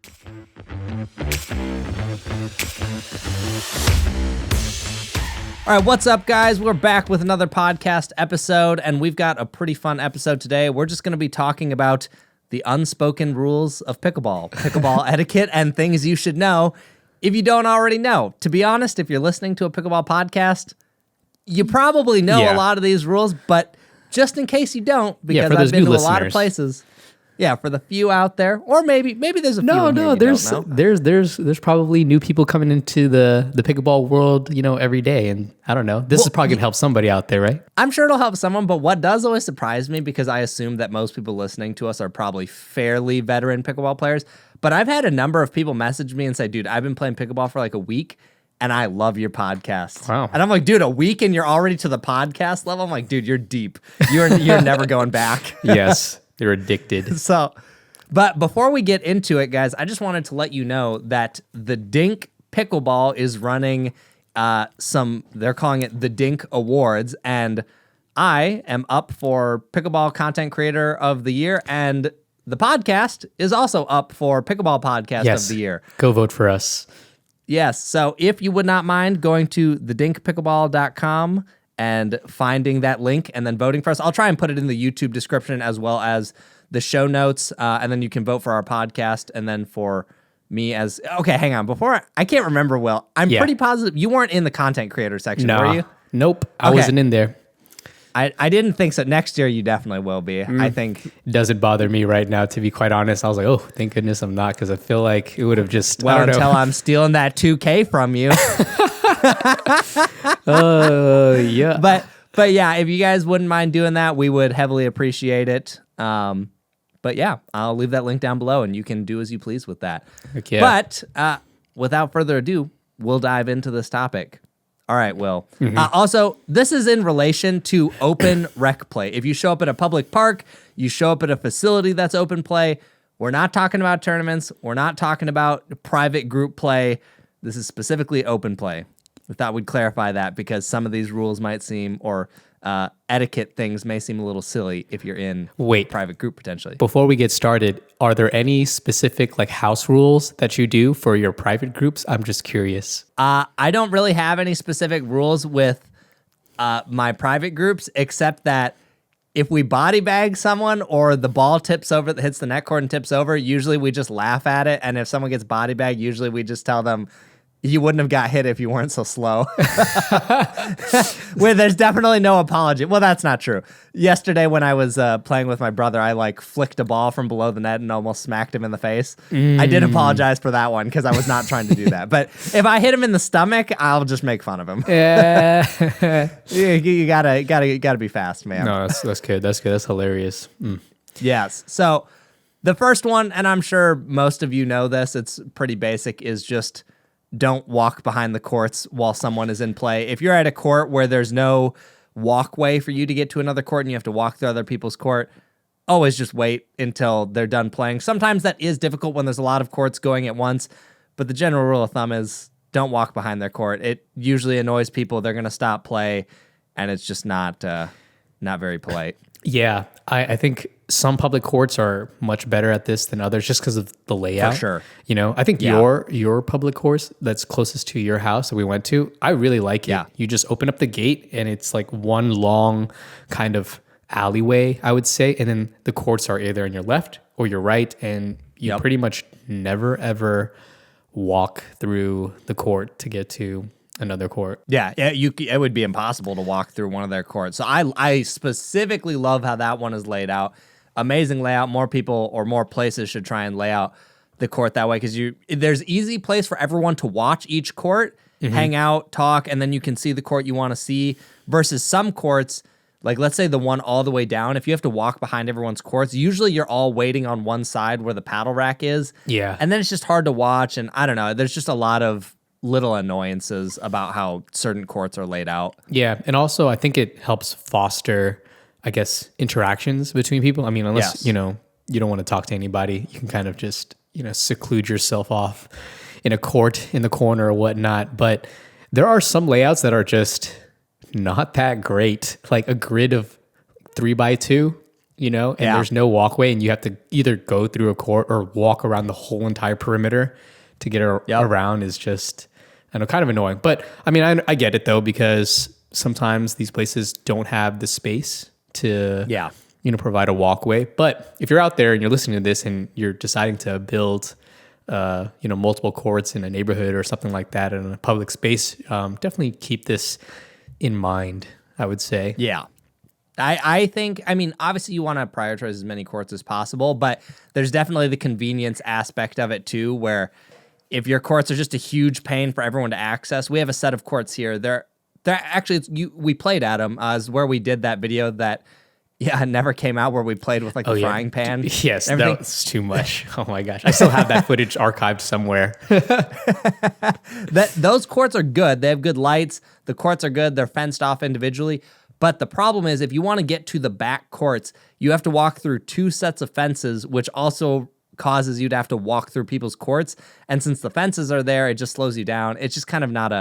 All right, what's up, guys? We're back with another podcast episode, and we've got a pretty fun episode today. We're just going to be talking about the unspoken rules of pickleball etiquette, and things you should know if you don't already know. To be honest, if you're listening to a pickleball podcast, you probably know a lot of these rules, but just in case you don't, because I've been to a lot of places. Yeah, for the few out there, or maybe there's a few. There's probably new people coming into the pickleball world, every day, and I don't know. This is probably gonna help somebody out there, right? I'm sure it'll help someone, but what does always surprise me, because I assume that most people listening to us are probably fairly veteran pickleball players, but I've had a number of people message me and say, "Dude, I've been playing pickleball for like a week, and I love your podcast." Wow. And I'm like, "Dude, a week and you're already to the podcast level?" I'm like, "Dude, you're deep. You're never going back." Yes. They're addicted. But before we get into it, guys, I just wanted to let you know that the Dink Pickleball is running they're calling it the Dink Awards, and I am up for Pickleball Content Creator of the Year, and the podcast is also up for Pickleball Podcast of the Year. Go vote for us. Yes, so if you would not mind going to thedinkpickleball.com and finding that link and then voting for us. I'll try and put it in the YouTube description as well as the show notes, and then you can vote for our podcast and then for me as... Okay, hang on. I can't remember, Will. I'm pretty positive you weren't in the content creator section, were you? Nope, I wasn't in there. I didn't think so. Next year, you definitely will be. I think... It doesn't bother me right now, to be quite honest. I was like, oh, thank goodness I'm not, because I feel like it would have just... Well, until I'm stealing that $2K from you. Yeah. But yeah, if you guys wouldn't mind doing that, we would heavily appreciate it. But yeah, I'll leave that link down below, and you can do as you please with that. Okay. But without further ado, we'll dive into this topic. All right, Will. Also, this is in relation to open rec play. If you show up at a public park, you show up at a facility that's open play, we're not talking about tournaments. We're not talking about private group play. This is specifically open play. We thought we'd clarify that because some of these rules might seem, or etiquette things may seem a little silly if you're in private group potentially. Before we get started, are there any specific house rules that you do for your private groups? I'm just curious. I don't really have any specific rules with my private groups, except that if we body bag someone or the ball tips over, hits the net cord and tips over, usually we just laugh at it. And if someone gets body bagged, usually we just tell them, "You wouldn't have got hit if you weren't so slow." Where there's definitely no apology. Well, that's not true. Yesterday when I was playing with my brother, I flicked a ball from below the net and almost smacked him in the face. I did apologize for that one because I was not trying to do that. But if I hit him in the stomach, I'll just make fun of him. Yeah. you gotta be fast, man. No, that's good. That's good. That's hilarious. Yes. So the first one, and I'm sure most of you know this, it's pretty basic, is just don't walk behind the courts while someone is in play. If you're at a court where there's no walkway for you to get to another court and you have to walk through other people's court, always just wait until they're done playing. Sometimes that is difficult when there's a lot of courts going at once, but the general rule of thumb is don't walk behind their court. It usually annoys people. They're going to stop play, and it's just not very polite. Yeah, I think some public courts are much better at this than others just because of the layout. For sure. I think your public course that's closest to your house that we went to, I really like it. Yeah. You just open up the gate and it's like one long kind of alleyway, I would say. And then the courts are either on your left or your right. And you pretty much never, ever walk through the court to get to another court. Yeah, it would be impossible to walk through one of their courts. So I specifically love how that one is laid out. Amazing layout. More people or more places should try and lay out the court that way, because there's easy place for everyone to watch each court, hang out, talk, and then you can see the court you want to see, versus some courts, like let's say the one all the way down, if you have to walk behind everyone's courts, usually you're all waiting on one side where the paddle rack is. Yeah. And then it's just hard to watch, and I don't know, there's just a lot of little annoyances about how certain courts are laid out. Yeah, and also I think it helps foster, I guess, interactions between people. I mean, unless, you don't want to talk to anybody, you can kind of just, seclude yourself off in a court in the corner or whatnot. But there are some layouts that are just not that great. Like a grid of 3x2 and Yeah. there's no walkway, and you have to either go through a court or walk around the whole entire perimeter to get around is just, I know, kind of annoying. But I mean, I get it though, because sometimes these places don't have the space to, provide a walkway. But if you're out there and you're listening to this and you're deciding to build, multiple courts in a neighborhood or something like that in a public space, definitely keep this in mind, I would say. Yeah. I think, I mean, obviously you want to prioritize as many courts as possible, but there's definitely the convenience aspect of it too, where if your courts are just a huge pain for everyone to access, we have a set of courts here. They're actually, we played at them, is where we did that video that, never came out, where we played with like the frying pan. Yes, that was too much. Oh my gosh. I still have that footage archived somewhere. Those courts are good. They have good lights. The courts are good. They're fenced off individually. But the problem is, if you want to get to the back courts, you have to walk through 2 sets of fences, which also causes you to have to walk through people's courts. And since the fences are there, it just slows you down. It's just kind of not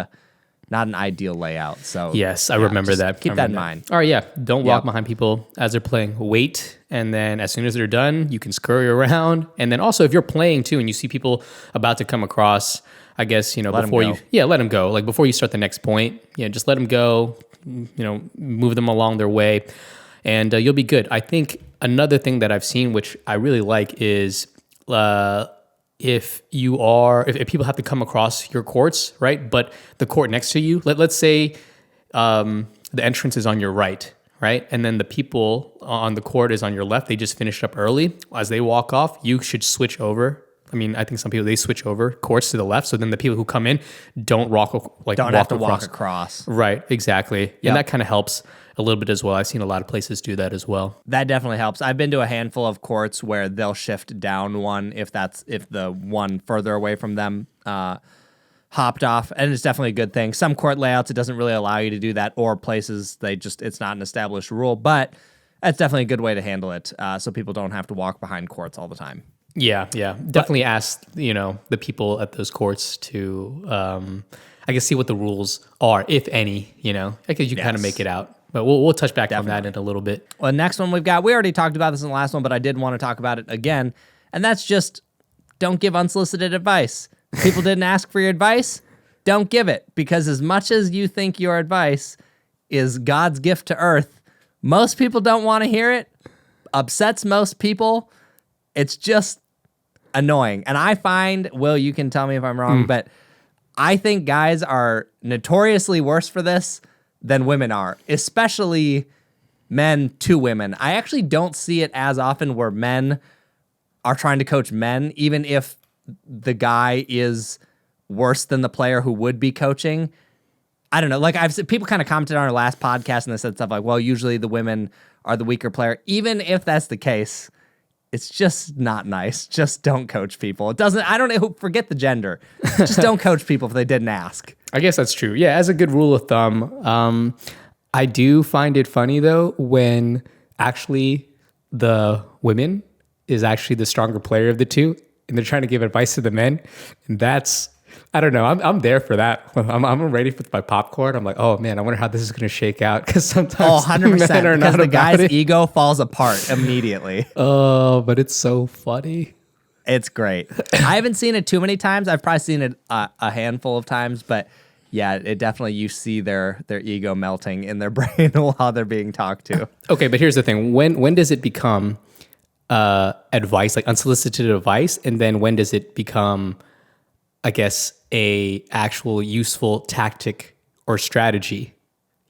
an ideal layout. So yes, I remember that. Keep that in mind. All right, yeah. Don't walk behind people as they're playing. Wait, and then as soon as they're done, you can scurry around. And then also, if you're playing too, and you see people about to come across, I guess before let them go. Like before you start the next point, just let them go. Move them along their way, and you'll be good. I think another thing that I've seen, which I really like, is if people have to come across your courts, right? But the court next to you, let's say the entrance is on your right, and then the people on the court is on your left. They just finished up early. As they walk off, you should switch over. I mean, I think some people, they switch over courts to the left, so then the people who come in don't have to walk across. Right, exactly. Yep. And that kind of helps a little bit as well. I've seen a lot of places do that as well. That definitely helps. I've been to a handful of courts where they'll shift down one if the one further away from them hopped off, and it's definitely a good thing. Some court layouts, it doesn't really allow you to do that, or places, it's not an established rule, but that's definitely a good way to handle it, so people don't have to walk behind courts all the time. Yeah. Definitely ask, the people at those courts to, I guess, see what the rules are, if any, I guess you kind of make it out. But we'll touch back on that in a little bit. Well, the next one we already talked about this in the last one, but I did want to talk about it again. And that's just, don't give unsolicited advice. People didn't ask for your advice. Don't give it. Because as much as you think your advice is God's gift to earth, most people don't want to hear it. Upsets most people. It's just annoying. And I find, Will, you can tell me if I'm wrong, but I think guys are notoriously worse for this than women are, especially men to women. I actually don't see it as often where men are trying to coach men, even if the guy is worse than the player who would be coaching. I don't know. Like, I've seen people kind of commented on our last podcast and they said stuff like, well, usually the women are the weaker player. Even if that's the case, it's just not nice. Just don't coach people. I don't know, forget the gender. Just don't coach people if they didn't ask. I guess that's true. Yeah, as a good rule of thumb, I do find it funny though when actually the women is actually the stronger player of the two, and they're trying to give advice to the men, and that's, I don't know. I'm there for that. I'm ready for my popcorn. I'm like, oh man, I wonder how this is going to shake out, because sometimes 100%, men are not because the guy's it. ego falls apart immediately. Oh, but it's so funny. It's great. I haven't seen it too many times. I've probably seen it a handful of times, but yeah, it definitely, you see their ego melting in their brain while they're being talked to. Okay, but here's the thing. When does it become advice, like unsolicited advice, and then when does it become, I guess, a actual useful tactic or strategy?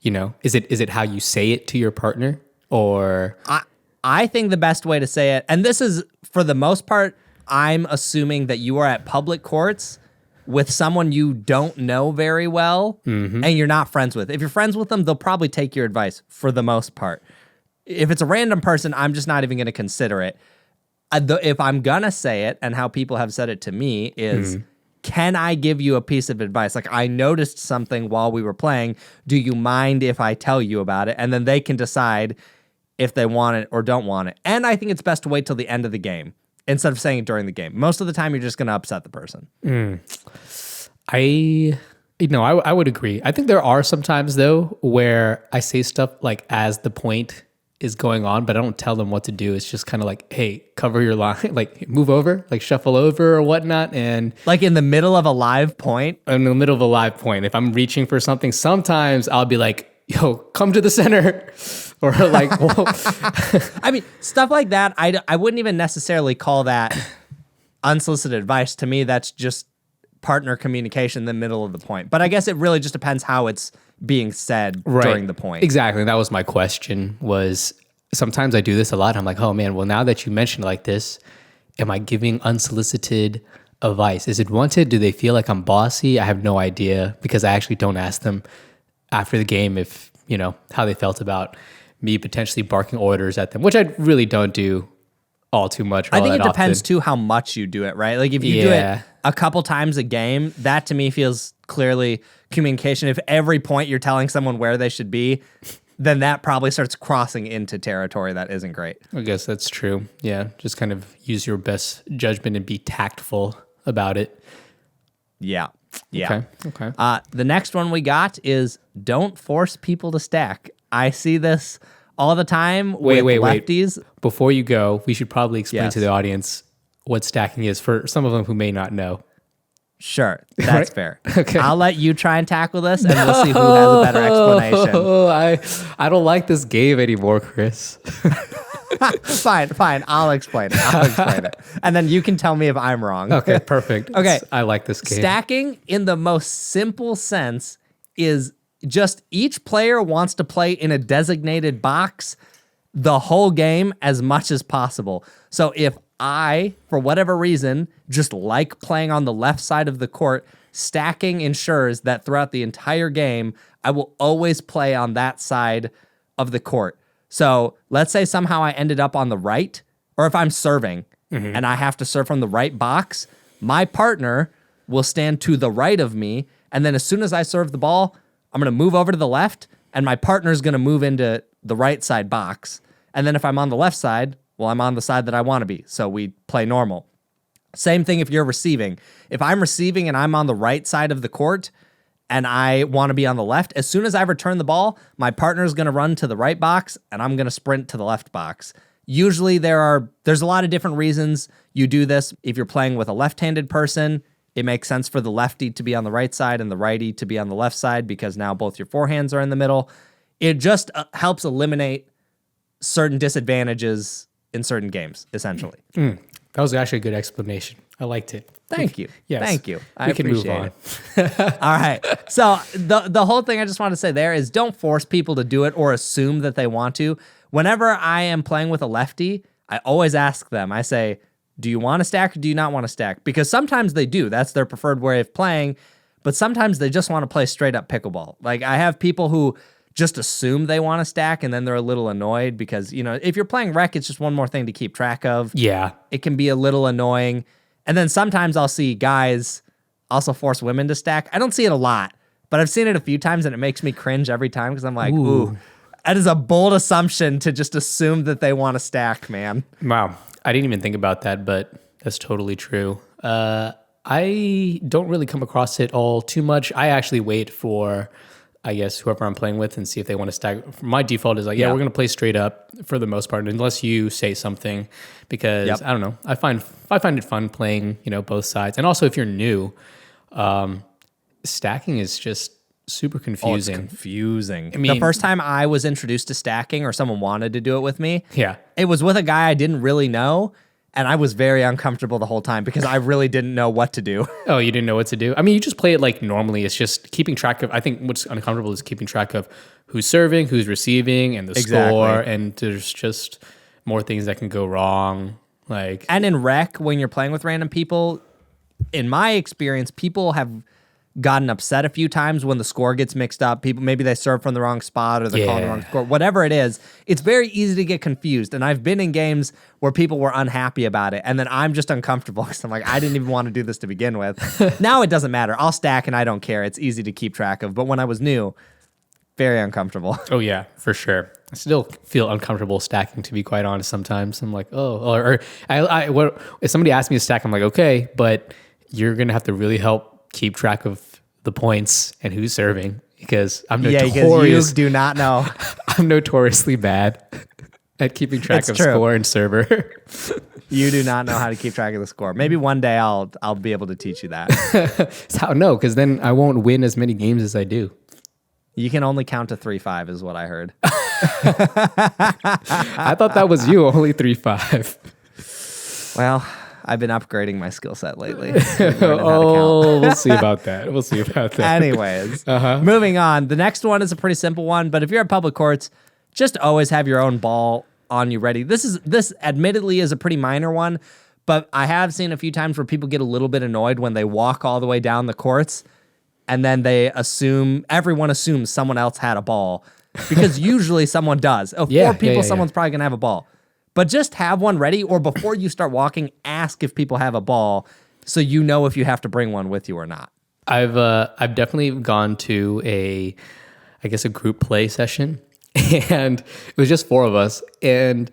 Is it how you say it to your partner, or? I think the best way to say it, and this is for the most part, I'm assuming that you are at public courts with someone you don't know very well and you're not friends with. If you're friends with them, they'll probably take your advice for the most part. If it's a random person, I'm just not even going to consider it. If I'm going to say it, and how people have said it to me is, can I give you a piece of advice? Like, I noticed something while we were playing. Do you mind if I tell you about it? And then they can decide if they want it or don't want it. And I think it's best to wait till the end of the game instead of saying it during the game. Most of the time, you're just going to upset the person. I would agree. I think there are some times though where I say stuff like as the point is going on, but I don't tell them what to do. It's just kind of like, hey, cover your line, like move over, like shuffle over or whatnot. And Like in the middle of a live point. in the middle of a live point, if I'm reaching for something, sometimes I'll be like, yo, come to the center. Or like, whoa. I mean, stuff like that, I wouldn't even necessarily call that unsolicited advice. To me, that's just partner communication in the middle of the point. But I guess it really just depends how it's being said during the point. Exactly. That was my question, was sometimes I do this a lot. I'm like, oh man, well, now that you mentioned it like this, am I giving unsolicited advice? Is it wanted? Do they feel like I'm bossy? I have no idea, because I actually don't ask them after the game if, you know, how they felt about me potentially barking orders at them, which I really don't do all too much. I think it depends too how much you do it, right? Like if you do it a couple times a game, that to me feels clearly communication. If every point you're telling someone where they should be, then that probably starts crossing into territory that isn't great. I guess that's true. Yeah, just kind of use your best judgment and be tactful about it. Yeah. Yeah. Okay. The next one we got is don't force people to stack. I see this all the time with lefties. Wait. Before you go, we should probably explain Yes. to the audience what stacking is for some of them who may not know. Sure, that's fair. Okay. I'll let you try and tackle this, and we'll see who has a better explanation. Oh, I don't like this game anymore, Chris. Fine. I'll explain it. And then you can tell me if I'm wrong. Okay, perfect. Okay. I like this game. Stacking, in the most simple sense, is just each player wants to play in a designated box the whole game as much as possible. So if I, for whatever reason, just like playing on the left side of the court, stacking ensures that throughout the entire game, I will always play on that side of the court. So let's say somehow I ended up on the right, or if I'm serving and I have to serve from the right box, my partner will stand to the right of me. And then as soon as I serve the ball, I'm going to move over to the left, and my partner's going to move into the right side box. And then if I'm on the left side, well, I'm on the side that I want to be. So we play normal. Same thing if you're receiving. If I'm receiving and I'm on the right side of the court and I want to be on the left, as soon as I return the ball, my partner's going to run to the right box and I'm going to sprint to the left box. Usually there's a lot of different reasons you do this. If you're playing with a left-handed person, it makes sense for the lefty to be on the right side and the righty to be on the left side, because now both your forehands are in the middle. It just helps eliminate certain disadvantages in certain games, essentially. That was actually a good explanation. I liked it. Thank you. Yes. Thank you. I We can move appreciate on. it. All right. So the whole thing I just want to say there is don't force people to do it or assume that they want to. Whenever I am playing with a lefty, I always ask them, I say, do you want to stack or do you not want to stack? Because sometimes they do. That's their preferred way of playing. But sometimes they just want to play straight up pickleball. Like I have people who just assume they want to stack and then they're a little annoyed because, you know, if you're playing rec, it's just one more thing to keep track of. Yeah. It can be a little annoying. And then sometimes I'll see guys also force women to stack. I don't see it a lot, but I've seen it a few times and it makes me cringe every time because I'm like, ooh, that is a bold assumption to just assume that they want to stack, man. Wow. I didn't even think about that, but that's totally true. I don't really come across it all too much. I actually wait for, I guess, whoever I'm playing with and see if they want to stack. My default is like, yeah, we're going to play straight up for the most part, unless you say something, because I don't know. I find it fun playing, you know, both sides. And also if you're new, stacking is just super confusing. Oh, it's confusing. I mean, the first time I was introduced to stacking or someone wanted to do it with me, yeah, it was with a guy I didn't really know. And I was very uncomfortable the whole time because I really didn't know what to do. Oh, you didn't know what to do? I mean, you just play it like normally. It's just keeping track of, I think what's uncomfortable is keeping track of who's serving, who's receiving, and the score. And there's just more things that can go wrong. Like, and in rec, when you're playing with random people, in my experience, people have gotten upset a few times when the score gets mixed up. People, maybe they serve from the wrong spot or they're calling the wrong score. Whatever it is, it's very easy to get confused. And I've been in games where people were unhappy about it. And then I'm just uncomfortable because I'm like, I didn't even want to do this to begin with. Now it doesn't matter. I'll stack and I don't care. It's easy to keep track of. But when I was new, very uncomfortable. oh yeah, for sure. I still feel uncomfortable stacking, to be quite honest. Sometimes I'm like, if somebody asks me to stack, I'm like, okay, but you're going to have to really help keep track of the points and who's serving, because I'm notorious. Because you do not know. I'm notoriously bad. at keeping track It's of true. score and server. You do not know how to keep track of the score. Maybe one day I'll be able to teach you that. No, because then I won't win as many games as I do. You can only count to 3-5 is what I heard. I thought that was you, only 3-5. Well, I've been upgrading my skill set lately. We'll see about that. Anyways, moving on. The next one is a pretty simple one, but if you're at public courts, just always have your own ball on you ready. This admittedly is a pretty minor one, but I have seen a few times where people get a little bit annoyed when they walk all the way down the courts and then everyone assumes someone else had a ball because usually someone does. Of four people, someone's probably gonna have a ball. But just have one ready, or before you start walking, ask if people have a ball so you know if you have to bring one with you or not. I've definitely gone to a group play session, and it was just four of us, and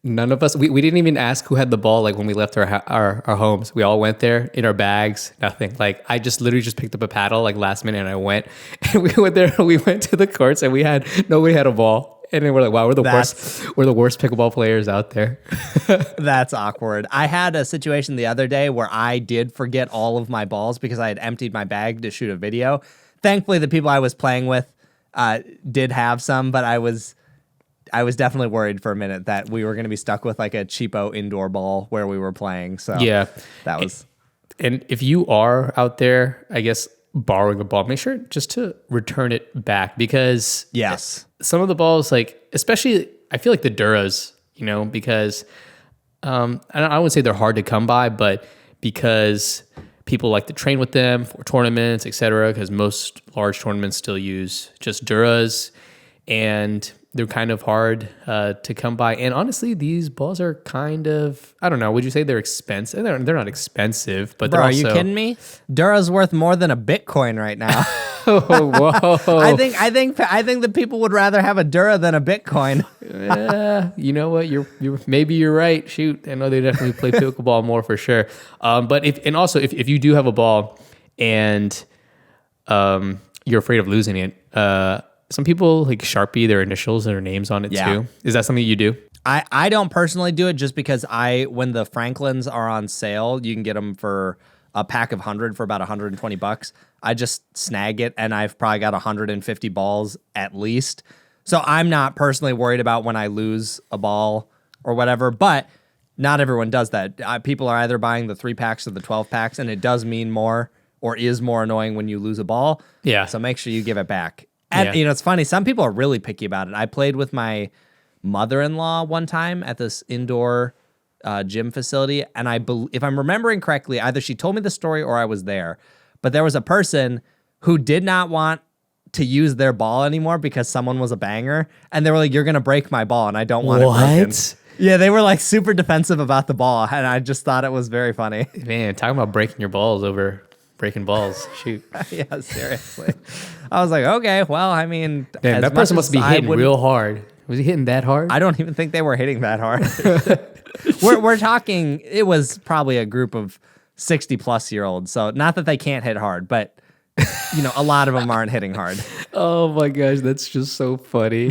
none of us, we didn't even ask who had the ball. Like when we left our homes, we all went there in our bags, nothing. Like I just literally just picked up a paddle like last minute and I went, and we went there, we went to the courts and nobody had a ball. And then we're like, wow, we're the worst pickleball players out there. That's awkward. I had a situation the other day where I did forget all of my balls because I had emptied my bag to shoot a video. Thankfully, the people I was playing with did have some, but I was definitely worried for a minute that we were going to be stuck with like a cheapo indoor ball where we were playing. So yeah, that was. And if you are out there, I guess, borrowing a ball, make sure just to return it back, because yes, some of the balls, like especially, I feel like the Duras, because I wouldn't say they're hard to come by, but because people like to train with them for tournaments, etc. Because most large tournaments still use just Duras, and they're kind of hard to come by. And honestly, these balls are kind of, I don't know, would you say they're expensive? They're not expensive, but Bro, they're are you kidding me? Dura's worth more than a Bitcoin right now. Oh, whoa. I think that people would rather have a Dura than a Bitcoin. You know what? Maybe you're right. Shoot, I know they definitely play pickleball more for sure. But if you do have a ball and you're afraid of losing it, some people like Sharpie their initials and their names on it too. Is that something you do? I don't personally do it just because when the Franklins are on sale, you can get them for a pack of 100 for about $120. I just snag it, and I've probably got 150 balls at least. So I'm not personally worried about when I lose a ball or whatever, but not everyone does that. People are either buying the 3-packs or the 12-packs, and it does mean more or is more annoying when you lose a ball. Yeah. So make sure you give it back. And it's funny, some people are really picky about it. I played with my mother-in-law one time at this indoor gym facility, and if I'm remembering correctly, either she told me the story or I was there, but there was a person who did not want to use their ball anymore because someone was a banger, and they were like, "You're gonna break my ball, and I don't want it broken." Yeah, they were like super defensive about the ball, and I just thought it was very funny. Man, talking about breaking your balls over breaking balls. Shoot. Yeah, seriously. I was like, okay, well, I mean, damn, that person must be hitting real hard. Was he hitting that hard? I don't even think they were hitting that hard. we're talking, it was probably a group of 60-plus-year-olds. So not that they can't hit hard, but a lot of them aren't hitting hard. Oh my gosh, that's just so funny.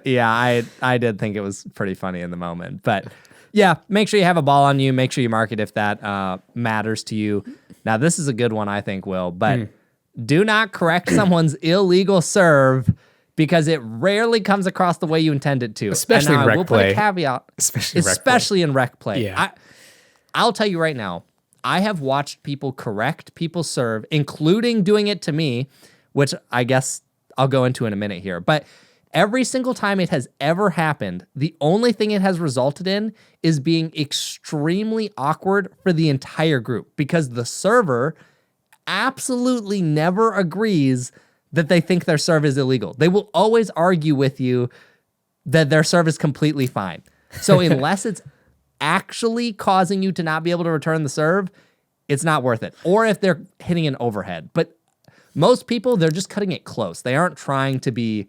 Yeah, I did think it was pretty funny in the moment. But yeah, make sure you have a ball on you. Make sure you mark it if that matters to you. Now, this is a good one, I think, Will, but do not correct someone's illegal serve because it rarely comes across the way you intend it to. Especially in rec play. We'll put a caveat. Especially in rec play. Yeah. I'll tell you right now, I have watched people correct people's serve, including doing it to me, which I guess I'll go into in a minute here. But every single time it has ever happened, the only thing it has resulted in is being extremely awkward for the entire group because the server absolutely never agrees that they think their serve is illegal. They will always argue with you that their serve is completely fine. So unless it's actually causing you to not be able to return the serve, it's not worth it. Or if they're hitting an overhead. But most people, they're just cutting it close. They aren't trying to be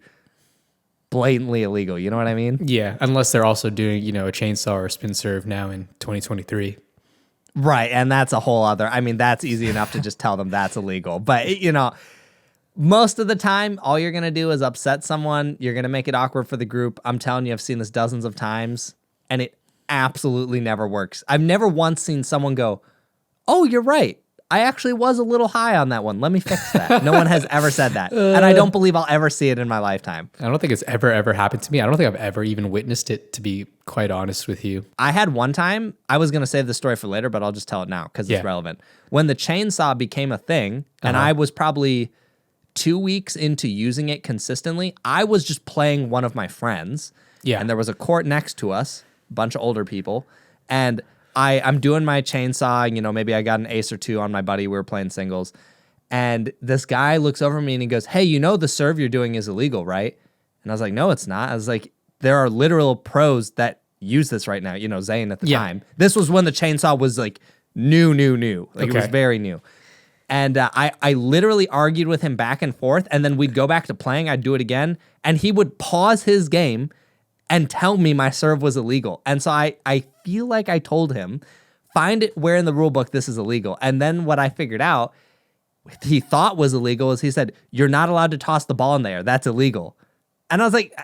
blatantly illegal. You know what I mean? Yeah, unless they're also doing, a chainsaw or spin serve now in 2023. Right, and that's a whole other, that's easy enough to just tell them that's illegal. But, Most of the time, all you're going to do is upset someone. You're going to make it awkward for the group. I'm telling you, I've seen this dozens of times, and it absolutely never works. I've never once seen someone go, oh, you're right. I actually was a little high on that one. Let me fix that. No one has ever said that. And I don't believe I'll ever see it in my lifetime. I don't think it's ever happened to me. I don't think I've ever even witnessed it, to be quite honest with you. I had one time, I was going to save the story for later, but I'll just tell it now because it's relevant. When the chainsaw became a thing, and I was probably 2 weeks into using it consistently, I was just playing one of my friends. Yeah. And there was a court next to us, a bunch of older people, and I'm doing my chainsaw, maybe I got an ace or two on my buddy. We were playing singles. And this guy looks over at me and he goes, hey, the serve you're doing is illegal, right? And I was like, no, it's not. I was like, there are literal pros that use this right now, Zane at the time. This was when the chainsaw was like new. Like it was very new. And I literally argued with him back and forth. And then we'd go back to playing. I'd do it again. And he would pause his game and tell me my serve was illegal. And so I feel like I told him, find it where in the rule book this is illegal. And then what I figured out he thought was illegal is he said, you're not allowed to toss the ball in the air. That's illegal. And I was like,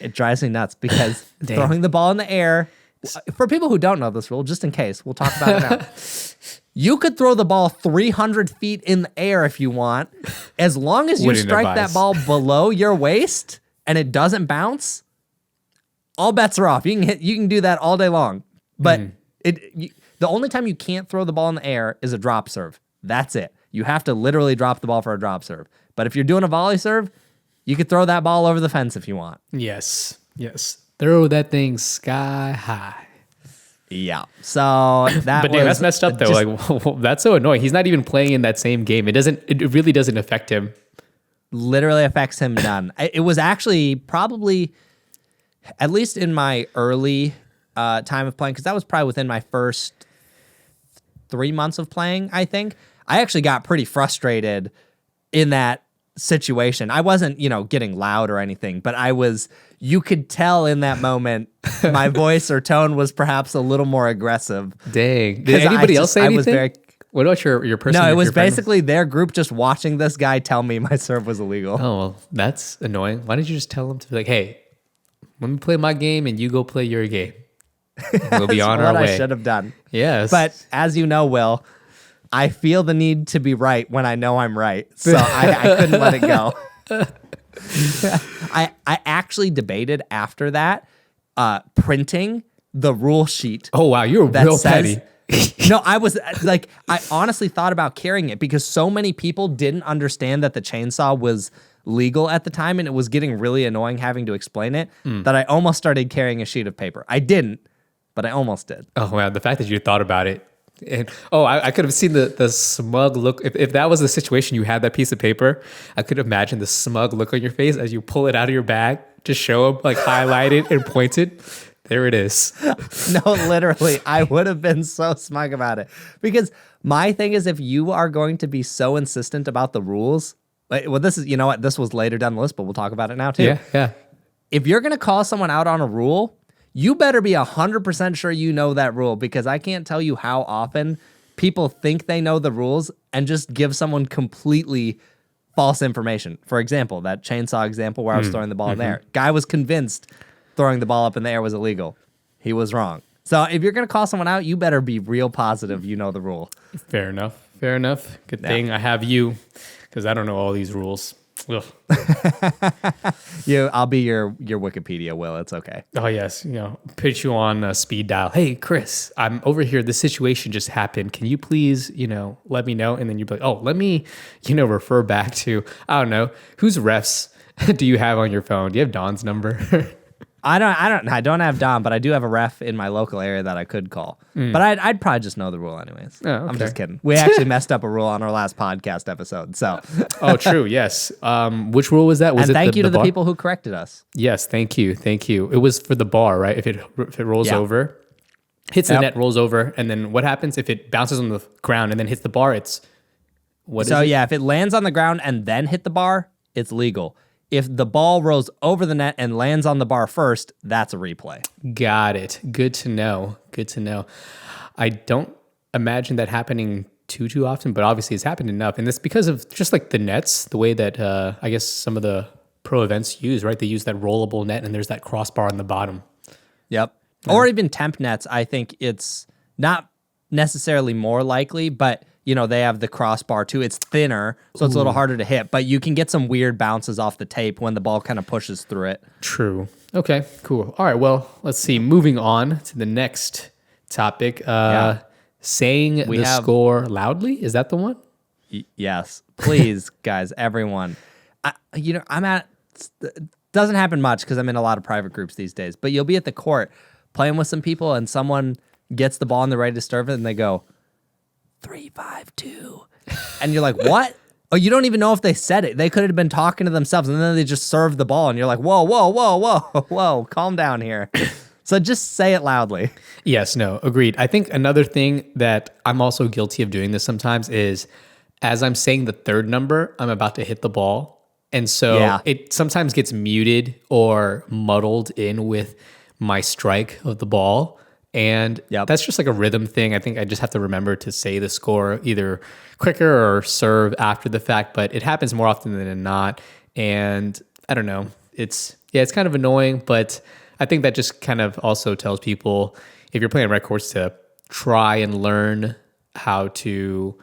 it drives me nuts because throwing the ball in the air, for people who don't know this rule, just in case, we'll talk about it now. You could throw the ball 300 feet in the air if you want. As long as you strike that ball below your waist and it doesn't bounce, all bets are off. You can do that all day long. But the only time you can't throw the ball in the air is a drop serve. That's it. You have to literally drop the ball for a drop serve. But if you're doing a volley serve, you could throw that ball over the fence if you want. Yes. Throw that thing sky high. Yeah. So that but that's messed up though. That's so annoying. He's not even playing in that same game. It really doesn't affect him. Literally affects him none. It was actually probably, at least in my early time of playing, because that was probably within my first 3 months of playing, I think. I actually got pretty frustrated in that situation. I wasn't, getting loud or anything, but you could tell in that moment my voice or tone was perhaps a little more aggressive. Dang. Did anybody else say anything? What about your person? No, it was basically their group just watching this guy tell me my serve was illegal. Oh, well, that's annoying. Why didn't you just tell him to be like, hey, let me play my game and you go play your game. We'll be on our way. What I should have done. Yes. But as you know, Will, I feel the need to be right when I know I'm right. So I couldn't let it go. I actually debated after that printing the rule sheet. Oh, wow. You're real petty. No, I was like, I honestly thought about carrying it because so many people didn't understand that the chainsaw was legal at the time and it was getting really annoying having to explain it that I almost started carrying a sheet of paper. I didn't, but I almost did. Oh, wow. The fact that you thought about it. And, I could have seen the smug look. If that was the situation, you had that piece of paper, I could imagine the smug look on your face as you pull it out of your bag to show him, like highlighted and pointed. There it is. No, literally, I would have been so smug about it. Because my thing is, if you are going to be so insistent about the rules, well, this is, this was later down the list, but we'll talk about it now too. Yeah. If you're going to call someone out on a rule, you better be 100% sure you know that rule, because I can't tell you how often people think they know the rules and just give someone completely false information. For example, that chainsaw example where I was throwing the ball in the air. Guy was convinced throwing the ball up in the air was illegal. He was wrong. So if you're going to call someone out, you better be real positive you know the rule. Fair enough. Good thing I have you, because I don't know all these rules. I'll be your Wikipedia, Will. It's okay. Oh, yes. Put you on speed dial. Hey, Chris, I'm over here. This situation just happened. Can you please, let me know? And then you'd be like, oh, let me, refer back to, I don't know, whose refs do you have on your phone? Do you have Don's number? I don't have Don, but I do have a ref in my local area that I could call. But I'd probably just know the rule anyways. Oh, okay. I'm just kidding. We actually messed up a rule on our last podcast episode. So. Oh, true. Yes. Which rule was that? Was and thank you to the people who corrected us. Yes. Thank you. It was for the bar, right? If it rolls over, hits the net, rolls over, and then what happens if it bounces on the ground and then hits the bar? It's what? So if it lands on the ground and then hit the bar, it's legal. If the ball rolls over the net and lands on the bar first, that's a replay. Got it. Good to know. I don't imagine that happening too often, but obviously it's happened enough. And it's because of just like the nets, the way that I guess some of the pro events use, right? They use that rollable net and there's that crossbar on the bottom. Yep. Or even temp nets. I think it's not necessarily more likely, but they have the crossbar too. It's thinner, so it's a little harder to hit, but you can get some weird bounces off the tape when the ball kind of pushes through it. True. Okay, cool. All right, well, let's see. Moving on to the next topic. Saying the score loudly. Is that the one? Yes. Please, guys, everyone. Doesn't happen much because I'm in a lot of private groups these days, but you'll be at the court playing with some people and someone gets the ball and they're ready to serve it and they go, 3-5-2. And you're like, what? Oh, you don't even know if they said it. They could have been talking to themselves and then they just served the ball and you're like, whoa, calm down here. So just say it loudly. Yes, no, agreed. I think another thing that I'm also guilty of doing this sometimes is as I'm saying the third number, I'm about to hit the ball. And so it sometimes gets muted or muddled in with my strike of the ball. And that's just like a rhythm thing. I think I just have to remember to say the score either quicker or serve after the fact, but it happens more often than not. And I don't know. It's kind of annoying, but I think that just kind of also tells people if you're playing rec courts to try and learn how to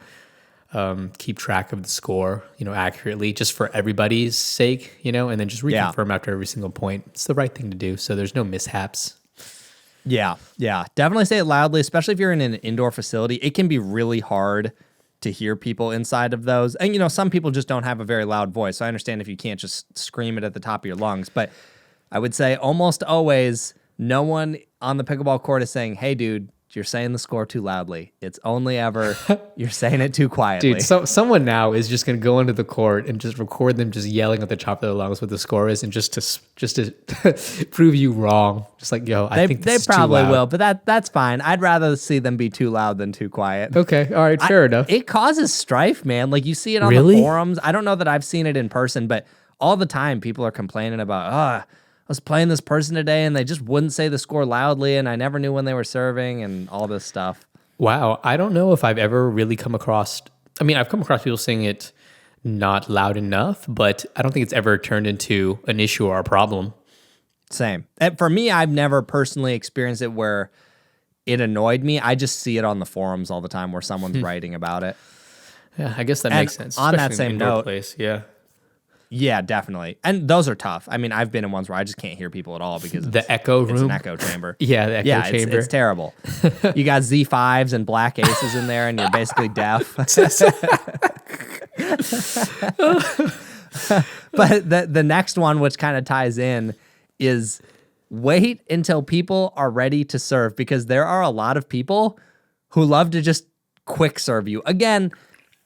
keep track of the score, accurately, just for everybody's sake, and then just reconfirm after every single point. It's the right thing to do, so there's no mishaps. Yeah. Definitely say it loudly, especially if you're in an indoor facility. It can be really hard to hear people inside of those. And, some people just don't have a very loud voice, so I understand if you can't just scream it at the top of your lungs. But I would say almost always no one on the pickleball court is saying, hey, dude, you're saying the score too loudly. It's only ever you're saying it too quietly. Dude, so someone now is just going to go into the court and just record them just yelling at the top of their lungs what the score is, and just to prove you wrong. Just like, yo, I think this they is probably too loud. will, but that's fine. I'd rather see them be too loud than too quiet. Okay, all right, fair enough. It causes strife, man. Like you see it on the forums. I don't know that I've seen it in person, but all the time people are complaining about, I was playing this person today and they just wouldn't say the score loudly and I never knew when they were serving and all this stuff. Wow. I don't know if I've ever really come across, I've come across people saying it not loud enough, but I don't think it's ever turned into an issue or a problem. Same. And for me, I've never personally experienced it where it annoyed me. I just see it on the forums all the time where someone's writing about it. Yeah, I guess that makes sense. On that same note, place. Yeah. Yeah, definitely. And those are tough. I've been in ones where I just can't hear people at all because the echo room. It's an echo chamber. Yeah, the echo chamber. It's terrible. You got Z5s and black aces in there and you're basically deaf. But the next one, which kind of ties in, is wait until people are ready to serve, because there are a lot of people who love to just quick serve you. Again,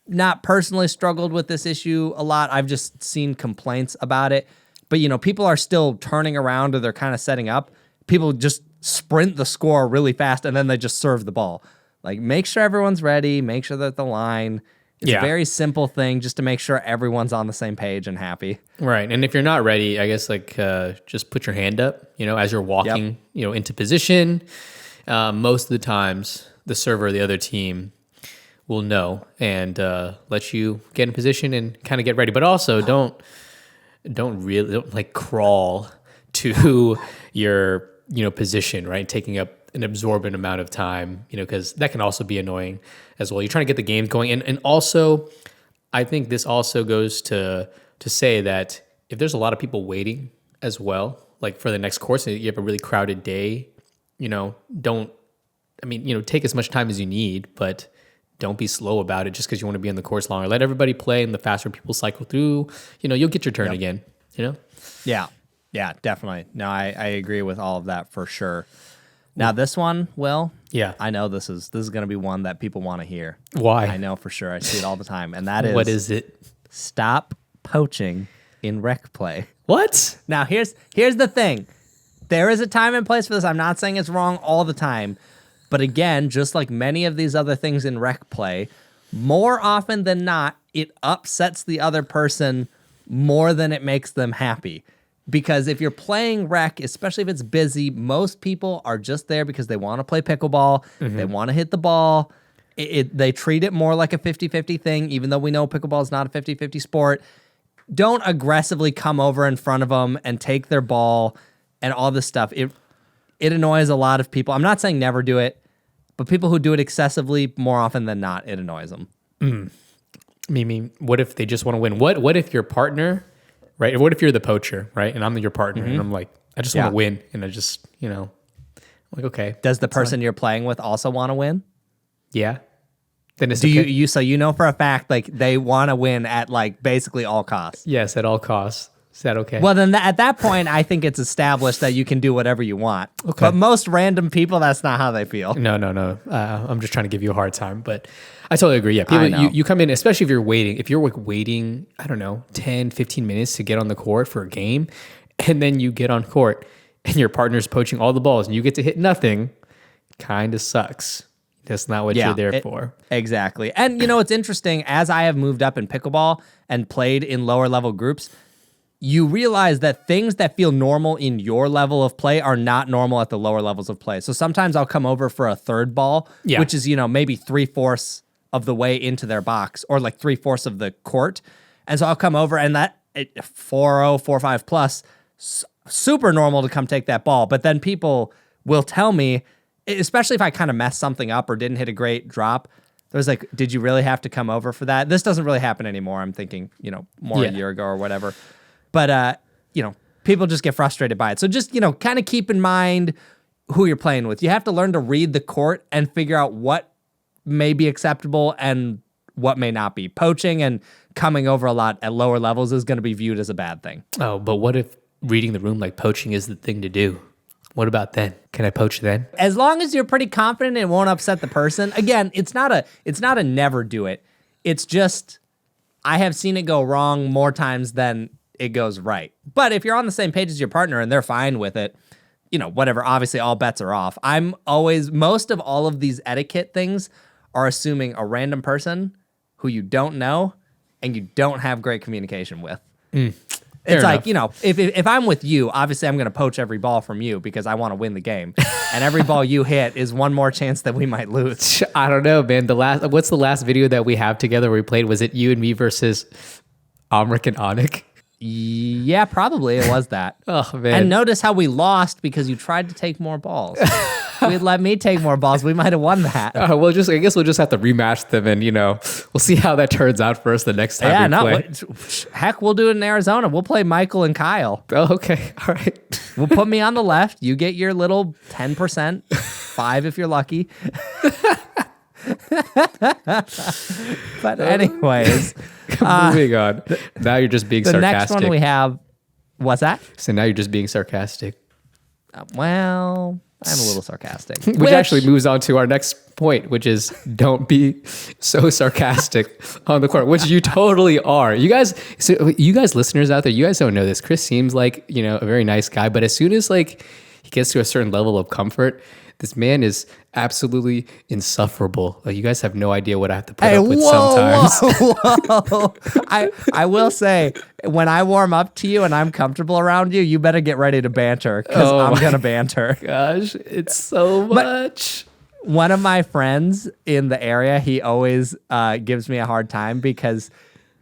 not personally struggled with this issue a lot. I've just seen complaints about it. But, people are still turning around or they're kind of setting up. People just sprint the score really fast and then they just serve the ball. Like, make sure everyone's ready. Make sure that the line. It's a very simple thing just to make sure everyone's on the same page and happy. Right. And if you're not ready, I guess just put your hand up, as you're walking, into position. Most of the times the server of the other team will know and let you get in position and kind of get ready. But also don't crawl to your, position, right? Taking up an absorbent amount of time, because that can also be annoying as well. You're trying to get the game going. And also, I think this also goes to say that if there's a lot of people waiting as well, like for the next course, and you have a really crowded day, take as much time as you need, but don't be slow about it just because you want to be on the course longer. Let everybody play, and the faster people cycle through, you'll get your turn again, Yeah, definitely. No, I agree with all of that for sure. Now this one, Will, I know this is going to be one that people want to hear. Why? I know for sure. I see it all the time. And that is... What is it? Stop poaching in rec play. What? Now here's the thing. There is a time and place for this. I'm not saying it's wrong all the time. But again, just like many of these other things in rec play, more often than not, it upsets the other person more than it makes them happy. Because if you're playing rec, especially if it's busy, most people are just there because they want to play pickleball. Mm-hmm. They want to hit the ball. They treat it more like a 50-50 thing, even though we know pickleball is not a 50-50 sport. Don't aggressively come over in front of them and take their ball and all this stuff. It annoys a lot of people. I'm not saying never do it, but people who do it excessively, more often than not, it annoys them. I mean, what if they just want to win? What if your partner, right? What if you're the poacher, right? And I'm your partner, and I'm like, I just want to win, and I just, I'm like, okay. Does the person you're playing with also want to win? Yeah. Then it's okay. So you know for a fact, like, they want to win at, like, basically all costs. Yes, at all costs. Is that okay? Well, then at that point, I think it's established that you can do whatever you want. Okay. But most random people, that's not how they feel. No. I'm just trying to give you a hard time, but I totally agree. Yeah, people, you come in, especially if you're waiting. If you're like waiting, I don't know, 10, 15 minutes to get on the court for a game, and then you get on court and your partner's poaching all the balls and you get to hit nothing, kind of sucks. That's not what you're there for. Exactly. And it's interesting, as I have moved up in pickleball and played in lower level groups, you realize that things that feel normal in your level of play are not normal at the lower levels of play. So sometimes I'll come over for a third ball, which is, maybe 3/4 of the way into their box, or like 3/4 of the court. And so I'll come over, and that 4-0, 4-5 plus, super normal to come take that ball. But then people will tell me, especially if I kind of messed something up or didn't hit a great drop, there's like, did you really have to come over for that? This doesn't really happen anymore. I'm thinking, a year ago or whatever. But, people just get frustrated by it. So just, kind of keep in mind who you're playing with. You have to learn to read the court and figure out what may be acceptable and what may not be. Poaching and coming over a lot at lower levels is going to be viewed as a bad thing. Oh, but what if reading the room like poaching is the thing to do? What about then? Can I poach then? As long as you're pretty confident it won't upset the person. Again, it's not a never do it. It's just, I have seen it go wrong more times than it goes right. But if you're on the same page as your partner and they're fine with it, whatever, obviously all bets are off. Most of all of these etiquette things are assuming a random person who you don't know and you don't have great communication with. It's like, if I'm with you, obviously I'm going to poach every ball from you because I want to win the game. And every ball you hit is one more chance that we might lose. I don't know, man. What's the last video that we have together where we played? Was it you and me versus Amrik and Anik? Yeah, probably it was that. Oh, man. And notice how we lost because you tried to take more balls. If you'd let me take more balls, we might have won that. I guess we'll just have to rematch them, and we'll see how that turns out for us the next time we play. Heck, we'll do it in Arizona. We'll play Michael and Kyle. Oh, okay, all right. We'll put me on the left. You get your little 10%, 5 if you're lucky. But anyways, moving on. Now you're just being sarcastic. The next one we have, what's that? So now you're just being sarcastic. Well, I'm a little sarcastic. Which actually moves on to our next point, which is don't be so sarcastic on the court, which you totally are. You guys listeners out there, you guys don't know this. Chris seems like, a very nice guy, but as soon as he gets to a certain level of comfort, this man is absolutely insufferable. Like, you guys have no idea what I have to put up with sometimes. Whoa. I will say, when I warm up to you and I'm comfortable around you, you better get ready to banter because I'm going to banter. Gosh, it's so much. But one of my friends in the area, he always gives me a hard time because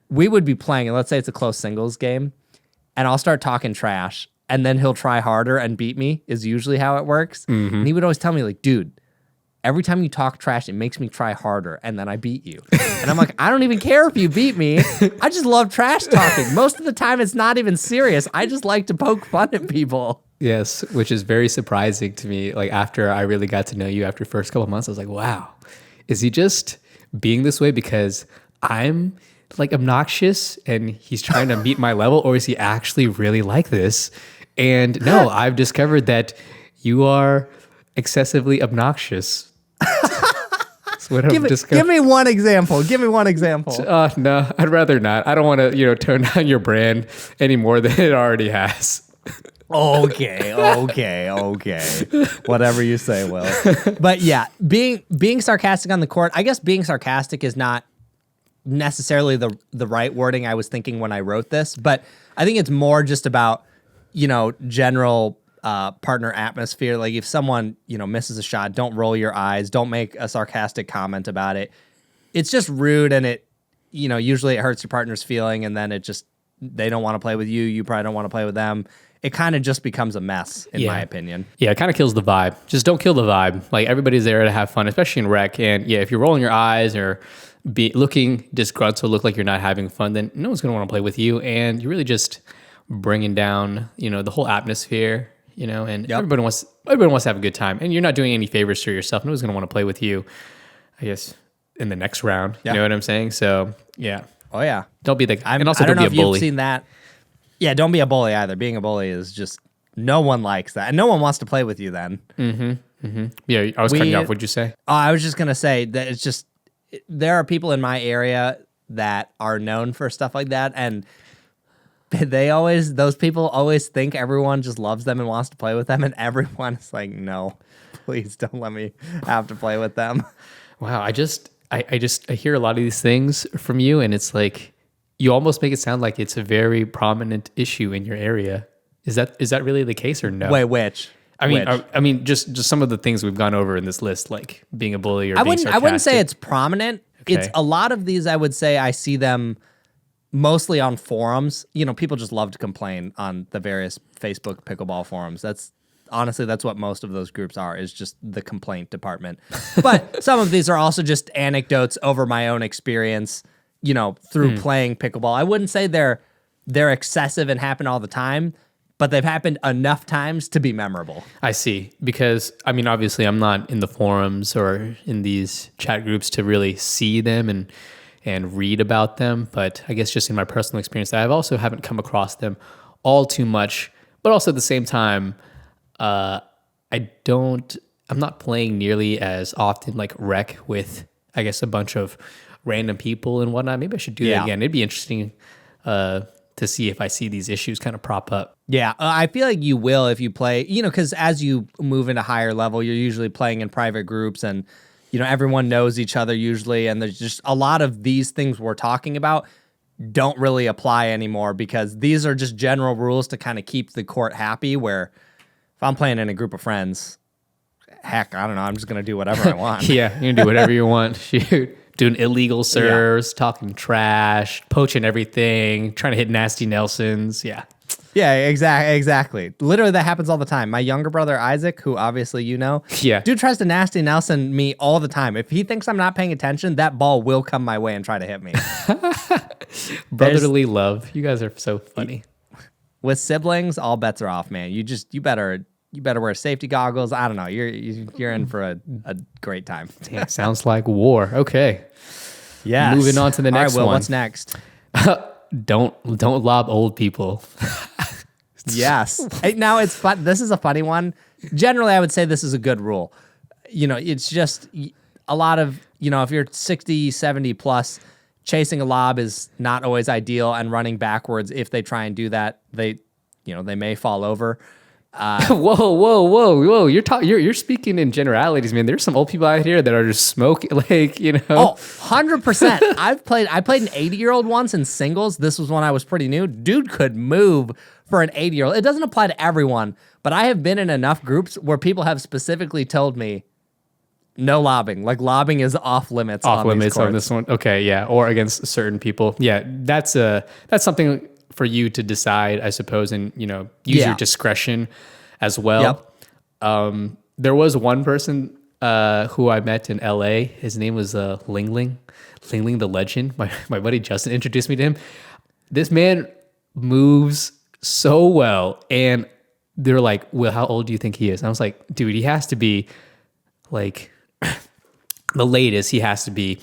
we would be playing, and let's say it's a close singles game, and I'll start talking trash. And then he'll try harder and beat me is usually how it works. Mm-hmm. And he would always tell me, like, dude, every time you talk trash, it makes me try harder. And then I beat you. And I'm like, I don't even care if you beat me. I just love trash talking. Most of the time, it's not even serious. I just like to poke fun at people. Yes, which is very surprising to me. Like, after I really got to know you after the first couple of months, I was like, wow, is he just being this way because I'm obnoxious and he's trying to meet my level, or is he actually really like this? And no, I've discovered that you are excessively obnoxious. That's what I've discovered. Give me one example. No, I'd rather not. I don't want to, turn down your brand any more than it already has. Okay. Whatever you say, Will. But yeah, being sarcastic on the court, I guess being sarcastic is not necessarily the right wording I was thinking when I wrote this, but I think it's more just about, general partner atmosphere. Like if someone, misses a shot, don't roll your eyes, don't make a sarcastic comment about it. It's just rude, and it, usually it hurts your partner's feeling, and then they don't want to play with you. You probably don't want to play with them. It kind of just becomes a mess, in my opinion. Yeah, it kind of kills the vibe. Just don't kill the vibe. Like everybody's there to have fun, especially in rec. And yeah, if you're rolling your eyes or looking disgruntled, look like you're not having fun, then no one's going to want to play with you. And you're really just bringing down, the whole atmosphere, and everybody wants to have a good time. And you're not doing any favors to yourself. No one's going to want to play with you, I guess, in the next round. You know what I'm saying? So, yeah. Oh, yeah. Don't be the guy. And also I don't don't know be if a bully. You've seen that. Yeah, don't be a bully either. Being a bully is just, no one likes that. And no one wants to play with you then. Yeah, I was cutting you off. What'd you say? Oh, I was just going to say that it's just, there are people in my area that are known for stuff like that. And those people always think everyone just loves them and wants to play with them. And everyone is like, no, please don't let me have to play with them. Wow, I hear a lot of these things from you, and it's like, you almost make it sound like it's a very prominent issue in your area. Is that really the case or no? Wait, which? I mean, just some of the things we've gone over in this list, like being a bully or being sarcastic. I wouldn't say it's prominent. Okay. It's a lot of these. I would say I see them mostly on forums. People just love to complain on the various Facebook pickleball forums. Honestly, that's what most of those groups are, is just the complaint department. But some of these are also just anecdotes over my own experience, through playing pickleball. I wouldn't say they're excessive and happen all the time, but they've happened enough times to be memorable. I see. Because, obviously I'm not in the forums or in these chat groups to really see them and read about them. But I guess just in my personal experience, I also haven't come across them all too much. But also at the same time, I'm not playing nearly as often like rec with, I guess, a bunch of random people and whatnot. Maybe I should do that again. It'd be interesting to see if I see these issues kind of prop up. Yeah, I feel like you will if you play, because as you move into higher level, you're usually playing in private groups, and, everyone knows each other usually. And there's just a lot of these things we're talking about don't really apply anymore, because these are just general rules to kind of keep the court happy, where if I'm playing in a group of friends, heck, I don't know, I'm just going to do whatever I want. Yeah, you can do whatever you want. Shoot. Doing illegal serves, talking trash, poaching everything, trying to hit nasty Nelsons. Yeah. Yeah, exactly. Literally, that happens all the time. My younger brother, Isaac, who obviously dude tries to nasty Nelson me all the time. If he thinks I'm not paying attention, that ball will come my way and try to hit me. Brotherly love. You guys are so funny. With siblings, all bets are off, man. You better wear safety goggles. I don't know. You're in for a great time. Damn, sounds like war. Okay. Yeah. Moving on to the next all right, Will, one. What's next? Don't lob old people. Yes. Now it's fun. This is a funny one. Generally, I would say this is a good rule. It's just a lot of, if you're 60, 70 plus, chasing a lob is not always ideal, and running backwards, if they try and do that, they may fall over. Whoa! You're speaking in generalities, man. There's some old people out here that are just smoking, Oh, 100%. I played an 80-year-old once in singles. This was when I was pretty new. Dude could move for an 80-year-old. It doesn't apply to everyone, but I have been in enough groups where people have specifically told me, no lobbing. Like, lobbing is off limits. Off limits on this one. Okay, yeah, or against certain people. Yeah, that's something for you to decide, I suppose, and use your discretion as well. Yep. There was one person who I met in LA. His name was Ling the Legend. My buddy Justin introduced me to him. This man moves so well, and they're like, "Well, how old do you think he is?" And I was like, "Dude, he has to be like the latest. He has to be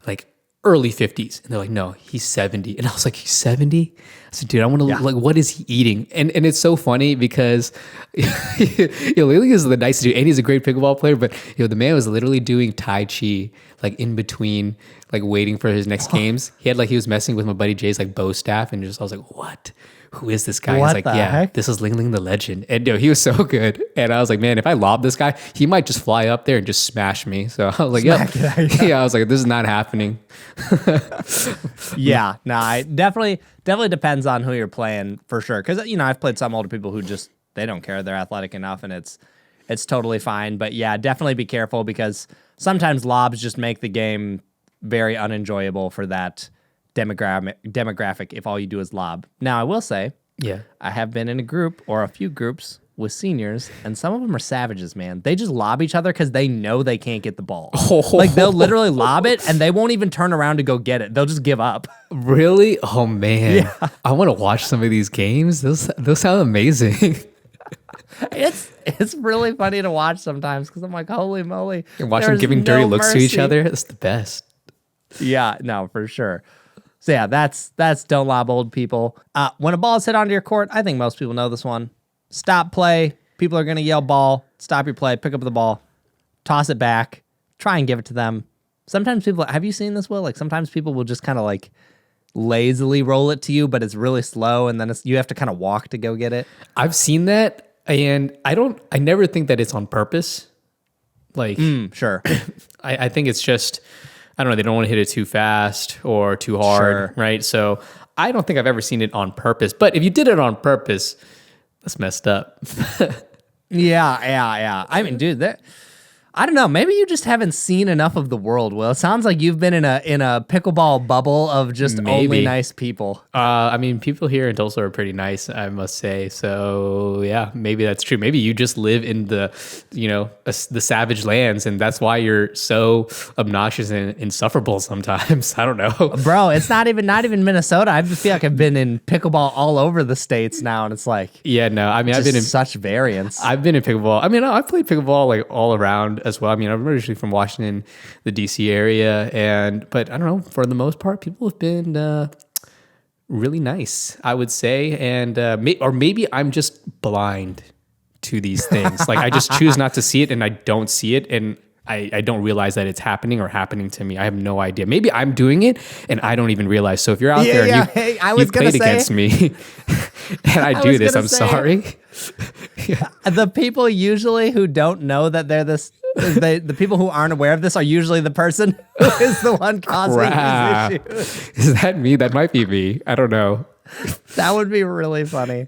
like early 50s." And they're like, "No, he's 70." And I was like, "He's 70?" I said, "Dude, I want to like, what is he eating?" And it's so funny because Lily is the nicest dude, and he's a great pickleball player. But the man was literally doing Tai Chi like in between, like waiting for his next games. He was messing with my buddy Jay's like bow staff, and I was like, "What? Who is this guy?" He's like, heck? This is Ling the Legend. And he was so good. And I was like, man, if I lob this guy, he might just fly up there and just smash me. So I was like, I was like, this is not happening. Yeah, no, it definitely depends on who you're playing for sure. Because I've played some older people who just they don't care. They're athletic enough, and it's totally fine. But yeah, definitely be careful because sometimes lobs just make the game very unenjoyable for that demographic if all you do is lob. Now, I will say, Yeah. I have been in a group or a few groups with seniors, and some of them are savages, man. They just lob each other because they know they can't get the ball. Like, they'll literally lob it, and they won't even turn around to go get it. They'll just give up. Really? Oh, man. Yeah. I want to watch some of these games. Those sound amazing. It's really funny to watch sometimes because I'm like, holy moly. You're watching them there's giving dirty no looks to each mercy. other. That's the best. Yeah, no, for sure. So yeah, that's don't lob old people. When a ball is hit onto your court, I think most people know this one. Stop play. People are going to yell ball. Stop your play. Pick up the ball. Toss it back. Try and give it to them. Sometimes people, have you seen this, Will? Like sometimes people will just kind of like lazily roll it to you, but it's really slow, and then you have to kind of walk to go get it. I've seen that, and I never think that it's on purpose. Like, Sure. I think it's just, I don't know, they don't want to hit it too fast or too hard, Sure. right? So I don't think I've ever seen it on purpose. But if you did it on purpose, that's messed up. Yeah. I mean, dude, I don't know. Maybe you just haven't seen enough of the world, Will. It sounds like you've been in a pickleball bubble of just only Maybe. nice people. I mean, people here in Tulsa are pretty nice, I must say. So yeah, maybe that's true. Maybe you just live in the, the savage lands, and that's why you're so obnoxious and insufferable sometimes. I don't know. Bro, it's not even Minnesota. I feel like I've been in pickleball all over the states now, and it's like Yeah, no. I mean, just I've been in such variance. I've been in pickleball. I mean, I've played pickleball like all around as well. I mean, I'm originally from Washington, the DC area, but I don't know. For the most part, people have been really nice, I would say, and or maybe I'm just blind to these things. Like I just choose not to see it, and I don't see it, and I don't realize that it's happening or happening to me. I have no idea. Maybe I'm doing it, and I don't even realize. So if you're out there and Hey, I was you've gonna played say- against me, and I do was this, gonna I'm say- sorry. The people usually who don't know that they're this, the people who aren't aware of this are usually the person who is the one causing Crap. these issues. Is that me? That might be me. I don't know. That would be really funny.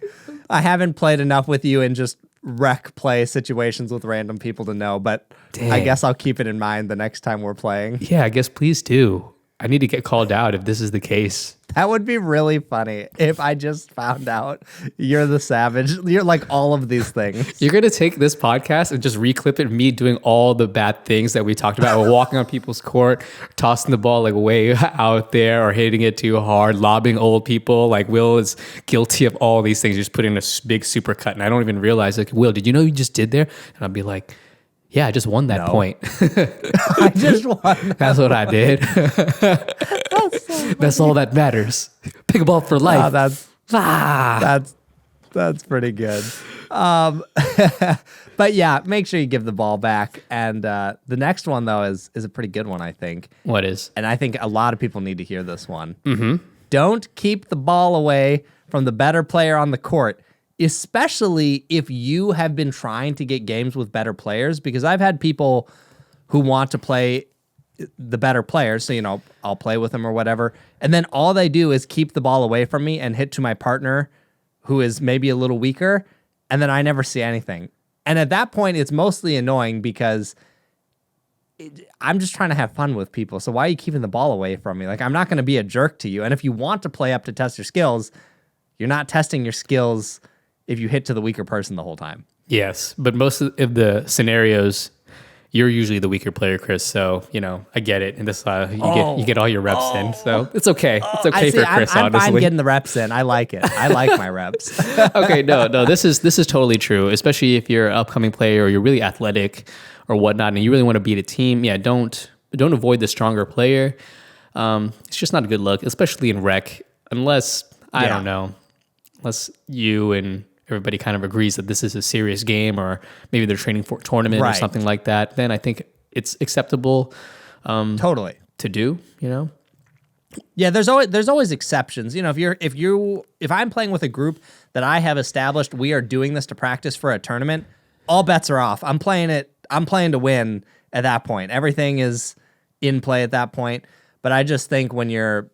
I haven't played enough with you in just wreck play situations with random people to know, but I Dang. guess I'll keep it in mind the next time we're playing. Yeah, I guess please do. I need to get called out if this is the case. That would be really funny if I just found out you're the savage. You're like all of these things. You're going to take this podcast and just reclip it, me doing all the bad things that we talked about. We're walking on people's court, tossing the ball like way out there or hitting it too hard, lobbing old people. Like Will is guilty of all these things. Just putting a big super cut. And I don't even realize, like, Will, did you know you just did there? And I'll be like, yeah, I just won that point. I just want. That's what I did. That's all that matters. Pickleball for life. Oh, that's pretty good. But yeah, make sure you give the ball back. And the next one though is a pretty good one, I think. What is? And I think a lot of people need to hear this one. Mm-hmm. Don't keep the ball away from the better player on the court, especially if you have been trying to get games with better players, because I've had people who want to play the better players. So, I'll play with them or whatever. And then all they do is keep the ball away from me and hit to my partner who is maybe a little weaker. And then I never see anything. And at that point, it's mostly annoying because I'm just trying to have fun with people. So why are you keeping the ball away from me? Like, I'm not going to be a jerk to you. And if you want to play up to test your skills, you're not testing your skills if you hit to the weaker person the whole time. Yes, but most of the scenarios, you're usually the weaker player, Chris. So I get it, and this you get all your reps in. So it's okay. It's okay for Chris, I'm honestly. fine getting the reps in. I like it. I like my reps. Okay, no, this is totally true. Especially if you're an upcoming player or you're really athletic or whatnot, and you really want to beat a team. Yeah, don't avoid the stronger player. It's just not a good look, especially in rec, unless I don't know, unless you and everybody kind of agrees that this is a serious game, or maybe they're training for a tournament or something like that, then I think it's acceptable Totally. to do, Yeah, there's always exceptions. If I'm playing with a group that I have established, we are doing this to practice for a tournament, all bets are off. I'm playing to win at that point. Everything is in play at that point. But I just think when you're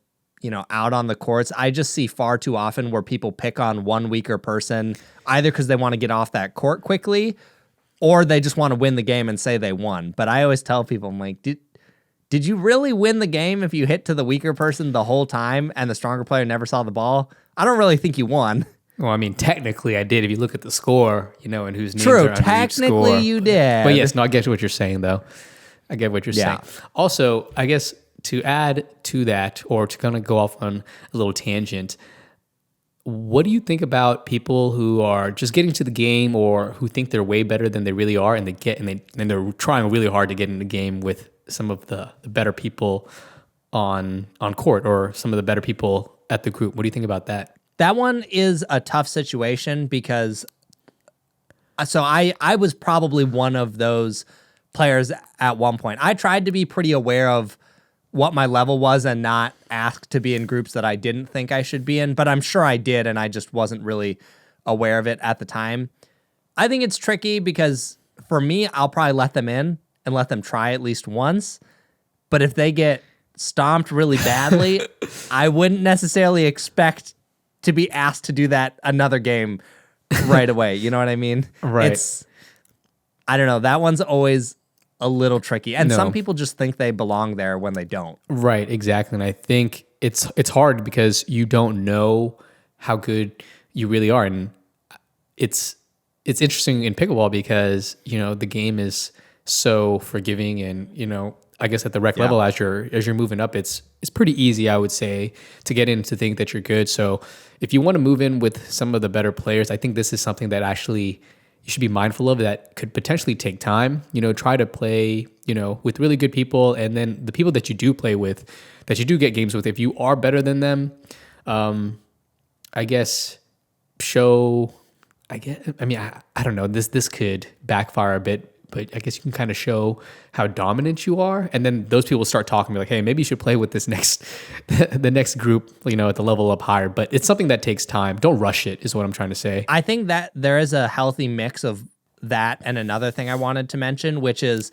out on the courts, I just see far too often where people pick on one weaker person, either because they want to get off that court quickly or they just want to win the game and say they won. But I always tell people, I'm like, did you really win the game if you hit to the weaker person the whole time and the stronger player never saw the ball? I don't really think you won. Well, I mean, technically I did. If you look at the score, and whose names True, are under each technically score. you did. But yes, no, I get what you're saying, though. I get what you're saying. Also, I guess to add to that, or to kind of go off on a little tangent, what do you think about people who are just getting to the game or who think they're way better than they really are, and they're trying really hard to get in the game with some of the better people on court or some of the better people at the group? What do you think about that? That one is a tough situation because I was probably one of those players at one point. I tried to be pretty aware of what my level was and not ask to be in groups that I didn't think I should be in, but I'm sure I did, and I just wasn't really aware of it at the time. I think it's tricky because for me, I'll probably let them in and let them try at least once, but if they get stomped really badly, I wouldn't necessarily expect to be asked to do that another game right away. You know what I mean? Right. I don't know. That one's always a little tricky. And some people just think they belong there when they don't. Right, exactly. And I think it's hard because you don't know how good you really are. And it's interesting in pickleball because, the game is so forgiving and, I guess at the rec level as you're moving up, it's pretty easy, I would say, to get in to think that you're good. So if you want to move in with some of the better players, I think this is something that actually you should be mindful of that could potentially take time. Try to play, with really good people, and then the people that you do play with, that you do get games with, if you are better than them, I guess show. I don't know. This could backfire a bit, but I guess you can kind of show how dominant you are, and then those people start talking, be like, "Hey, maybe you should play with this the next group, at the level up higher." But it's something that takes time. Don't rush it, is what I'm trying to say. I think that there is a healthy mix of that and another thing I wanted to mention, which is,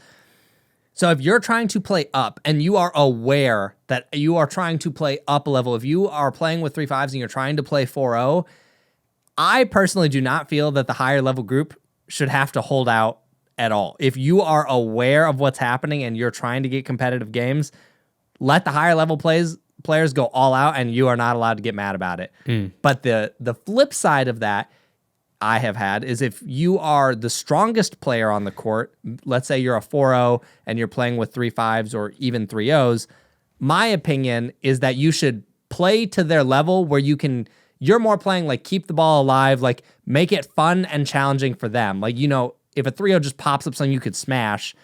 so if you're trying to play up and you are aware that you are trying to play up a level, if you are playing with 3-5s and you're trying to play 4-0, I personally do not feel that the higher level group should have to hold out at all. If you are aware of what's happening and you're trying to get competitive games, let the higher level players go all out, and you are not allowed to get mad about it. But the flip side of that I have had is if you are the strongest player on the court, let's say you're a 4-0 and you're playing with 3-5s or even 3-0s, my opinion is that you should play to their level where you're more playing like keep the ball alive, like make it fun and challenging for them. Like, if a 3-0 just pops up something you could smash,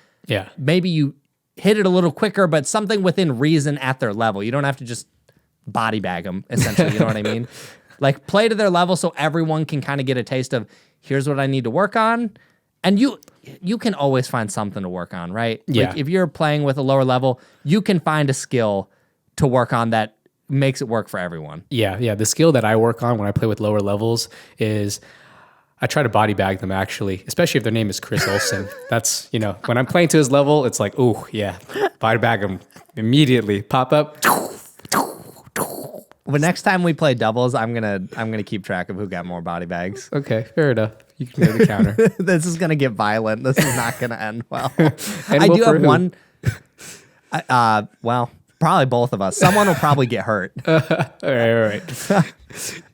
maybe you hit it a little quicker, but something within reason at their level. You don't have to just body bag them, essentially. You know what I mean? Like, play to their level so everyone can kind of get a taste of, here's what I need to work on. And you can always find something to work on, right? Yeah. Like, if you're playing with a lower level, you can find a skill to work on that makes it work for everyone. Yeah. The skill that I work on when I play with lower levels is I try to body bag them, actually, especially if their name is Chris Olsen. That's, when I'm playing to his level, it's like, oh, yeah, body bag him immediately. Pop up. Well, next time we play doubles, I'm gonna keep track of who got more body bags. Okay, fair enough. You can go to the counter. This is gonna get violent. This is not gonna end well. I do have one. Well, probably both of us. Someone will probably get hurt. All right.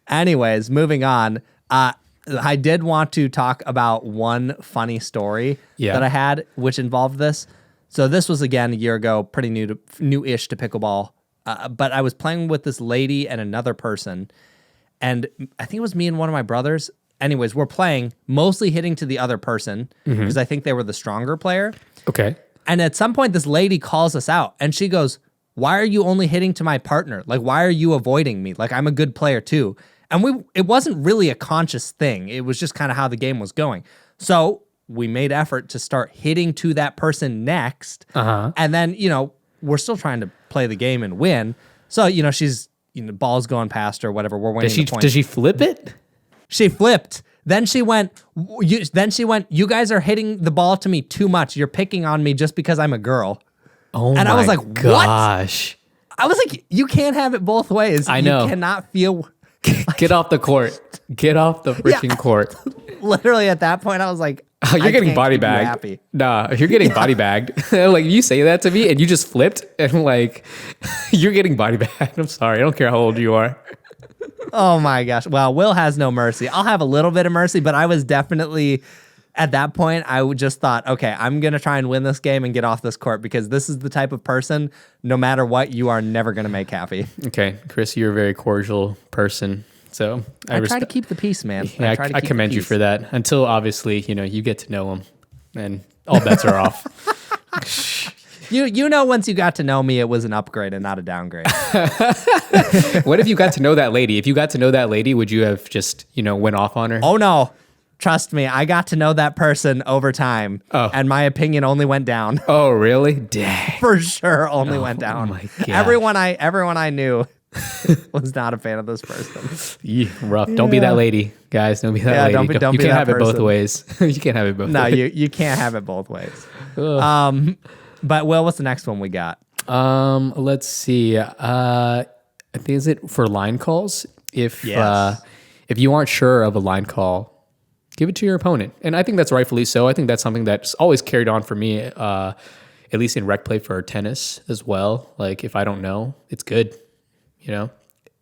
Anyways, moving on. I did want to talk about one funny story that I had, which involved this. So this was, again, a year ago, pretty new-ish to pickleball. But I was playing with this lady and another person, and I think it was me and one of my brothers. Anyways, we're playing, mostly hitting to the other person, because I think they were the stronger player. Okay. And at some point, this lady calls us out, and she goes, "Why are you only hitting to my partner? Like, why are you avoiding me? Like, I'm a good player too." And it wasn't really a conscious thing. It was just kind of how the game was going. So we made effort to start hitting to that person next. And then, we're still trying to play the game and win. So, she's, ball's going past her, whatever. We're winning the point. Did she flip it? She flipped. Then she went, "You guys are hitting the ball to me too much. You're picking on me just because I'm a girl." Oh, and I was like, gosh. "What?" I was like, you can't have it both ways. I know. You cannot feel. Get off the court. Get off the freaking court. Literally at that point, I was like, You're getting body bagged. Nah, you're getting body bagged. Like you say that to me and you just flipped and like you're getting body bagged. I'm sorry. I don't care how old you are. Oh my gosh. Well, Will has no mercy. I'll have a little bit of mercy, but I was definitely at that point, I just thought, okay, I'm going to try and win this game and get off this court because this is the type of person, no matter what, you are never going to make happy. Okay, Chris, you're a very cordial person. So I try to keep the peace, man. Yeah, I commend you for that. Until obviously, you get to know him, and all bets are off. You know, once you got to know me, it was an upgrade and not a downgrade. What if you got to know that lady? If you got to know that lady, would you have just went off on her? Oh no. Trust me, I got to know that person over time, and my opinion only went down. Oh, really? Dang. For sure, only went down. Oh my God. Everyone I knew was not a fan of this person. Yeah, rough. Don't be that lady, guys. Don't be that lady. Don't be you that can't have person. it both ways. You can't have it both ways. No, you can't have it both ways. But Will, what's the next one we got? Let's see. I think is it for line calls. If you aren't sure of a line call, give it to your opponent. And I think that's rightfully so. I think that's something that's always carried on for me, at least in rec play for tennis as well. Like if I don't know, it's good,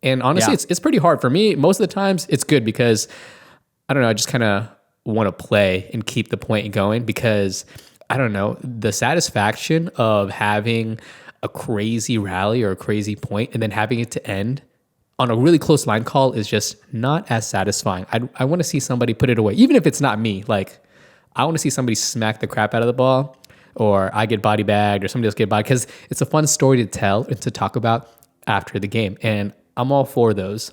And honestly, it's pretty hard for me. Most of the times it's good because I don't know, I just kind of want to play and keep the point going because I don't know, the satisfaction of having a crazy rally or a crazy point and then having it to end on a really close line call is just not as satisfying. I want to see somebody put it away, even if it's not me. Like, I want to see somebody smack the crap out of the ball, or I get body bagged, or somebody else get body, because it's a fun story to tell and to talk about after the game. And I'm all for those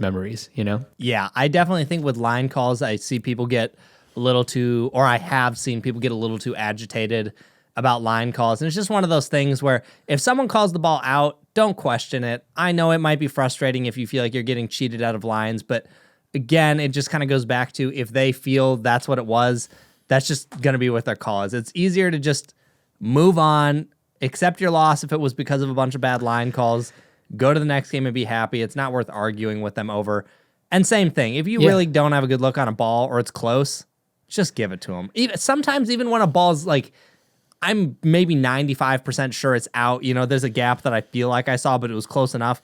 memories, Yeah, I definitely think with line calls, I see people get a little too, or I have seen people get a little too agitated about line calls. And it's just one of those things where if someone calls the ball out, don't question it. I know it might be frustrating if you feel like you're getting cheated out of lines, but again, it just kind of goes back to if they feel that's what it was, that's just going to be what their call is. It's easier to just move on, accept your loss if it was because of a bunch of bad line calls, go to the next game and be happy. It's not worth arguing with them over. And same thing, if you really don't have a good look on a ball or it's close, just give it to them. Sometimes even when a ball's like, I'm maybe 95% sure it's out. There's a gap that I feel like I saw, but it was close enough.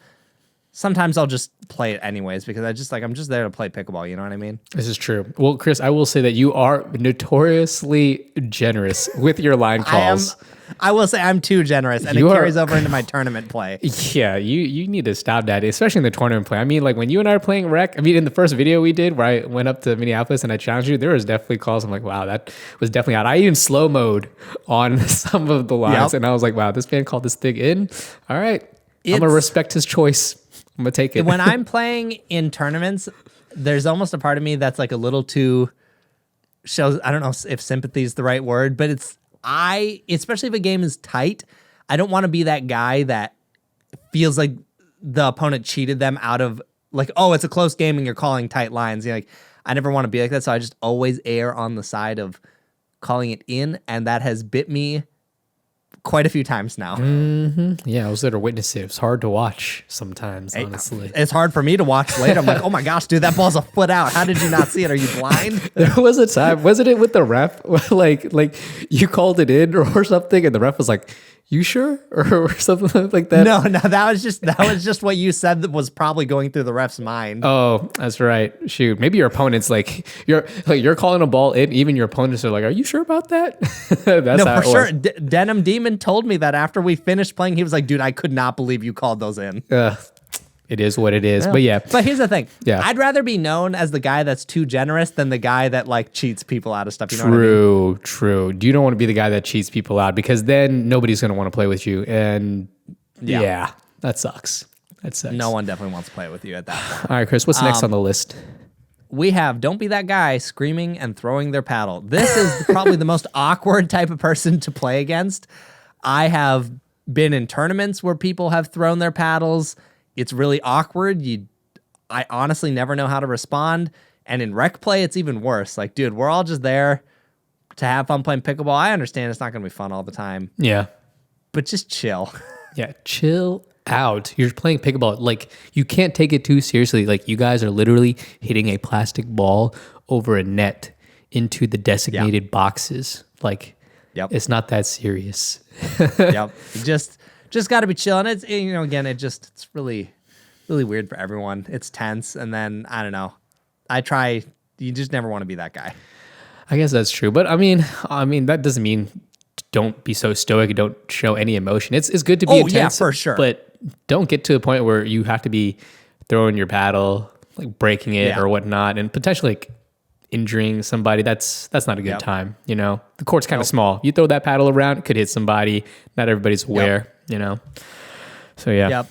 Sometimes I'll just play it anyways because I'm just there to play pickleball. You know what I mean? This is true. Well, Chris, I will say that you are notoriously generous with your line calls. I will say I'm too generous, and it carries over into my tournament play. Yeah, you need to stop that, especially in the tournament play. I mean, like when you and I are playing rec, in the first video we did where I went up to Minneapolis and I challenged you, there was definitely calls. I'm like, wow, that was definitely out. I even slow mode on some of the lines, and I was like, wow, this man called this thing in. All right, I'm going to respect his choice. I'm going to take it. When I'm playing in tournaments, there's almost a part of me that's like a little too shows, I don't know if sympathy is the right word, but especially if a game is tight, I don't want to be that guy that feels like the opponent cheated them out of like, oh, it's a close game and you're calling tight lines. I never want to be like that. So I just always err on the side of calling it in. And that has bit me quite a few times now. Mm-hmm. Yeah, I was there to witness it. It was hard to watch sometimes, honestly. It's hard for me to watch later. I'm like, oh my gosh, dude, that ball's a foot out. How did you not see it? Are you blind? There was a time, wasn't it with the ref? like you called it in or something, and the ref was like, "You sure?" or something like that. No, that was just what you said that was probably going through the ref's mind. Oh, that's right. Shoot, maybe your opponent's like you're calling a ball in. Even your opponents are like, "Are you sure about that?" That's no, for sure. Denim Demon told me that after we finished playing, he was like, "Dude, I could not believe you called those in." It is what it is. Yeah. But But here's the thing. Yeah. I'd rather be known as the guy that's too generous than the guy that like cheats people out of stuff. You know what I mean? True. You don't want to be the guy that cheats people out because then nobody's going to want to play with you. And yeah, that sucks. That sucks. No one definitely wants to play with you at that point. All right, Chris, what's next on the list? We have don't be that guy screaming and throwing their paddle. This is probably the most awkward type of person to play against. I have been in tournaments where people have thrown their paddles. It's really awkward. I honestly never know how to respond. And in rec play, it's even worse. Like, dude, we're all just there to have fun playing pickleball. I understand it's not going to be fun all the time. Yeah. But just chill. Yeah, chill out. You're playing pickleball. Like, you can't take it too seriously. Like, you guys are literally hitting a plastic ball over a net into the designated boxes. Like, it's not that serious. Yep. Just got to be chill. And it's, again, it's really, really weird for everyone. It's tense. And then, I don't know. You just never want to be that guy. I guess that's true. But I mean, that doesn't mean don't be so stoic and don't show any emotion. It's good to be intense. Yeah, for sure. But don't get to a point where you have to be throwing your paddle, like breaking it or whatnot, and potentially like injuring somebody. That's not a good time. The court's kind of small. You throw that paddle around, it could hit somebody. Not everybody's aware. So yeah.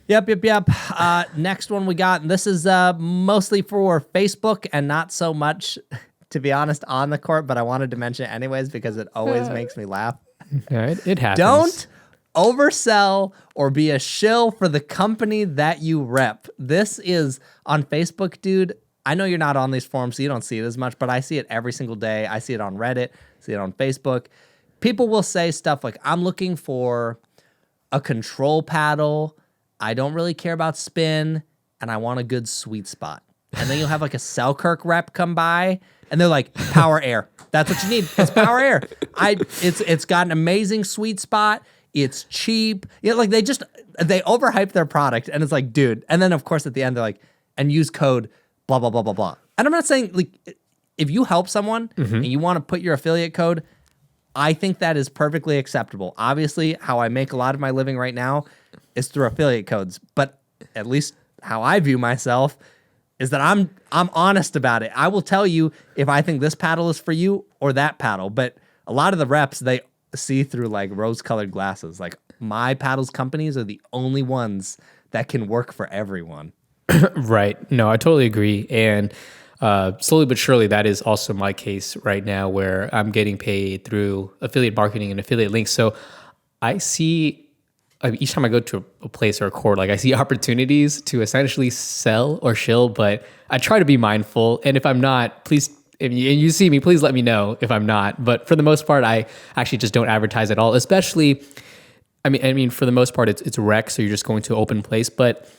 Yep. Next one we got, and this is mostly for Facebook and not so much, to be honest, on the court, but I wanted to mention it anyways because it always makes me laugh. Yeah, it happens. Don't oversell or be a shill for the company that you rep. This is on Facebook, dude. I know you're not on these forums, so you don't see it as much, but I see it every single day. I see it on Reddit, see it on Facebook. People will say stuff like, I'm looking for a control paddle. I don't really care about spin, and I want a good sweet spot. And then you'll have like a Selkirk rep come by, and they're like, power air. That's what you need. It's power air. It's got an amazing sweet spot. It's cheap. Like they overhype their product, and it's like, dude. And then of course at the end they're like, and use code blah blah blah blah blah. And I'm not saying like if you help someone and you want to put your affiliate code, I think that is perfectly acceptable. Obviously, how I make a lot of my living right now is through affiliate codes, but at least how I view myself is that I'm honest about it. I will tell you if I think this paddle is for you or that paddle, but a lot of the reps, they see through like rose-colored glasses. Like my paddles companies are the only ones that can work for everyone. Right. No, I totally agree. And slowly but surely, that is also my case right now where I'm getting paid through affiliate marketing and affiliate links. So I see each time I go to a place or a court, like I see opportunities to essentially sell or shill, but I try to be mindful. And if I'm not, please, if you see me, please let me know if I'm not. But for the most part, I actually just don't advertise at all. Especially, I mean, for the most part, it's rec, so you're just going to an open place. But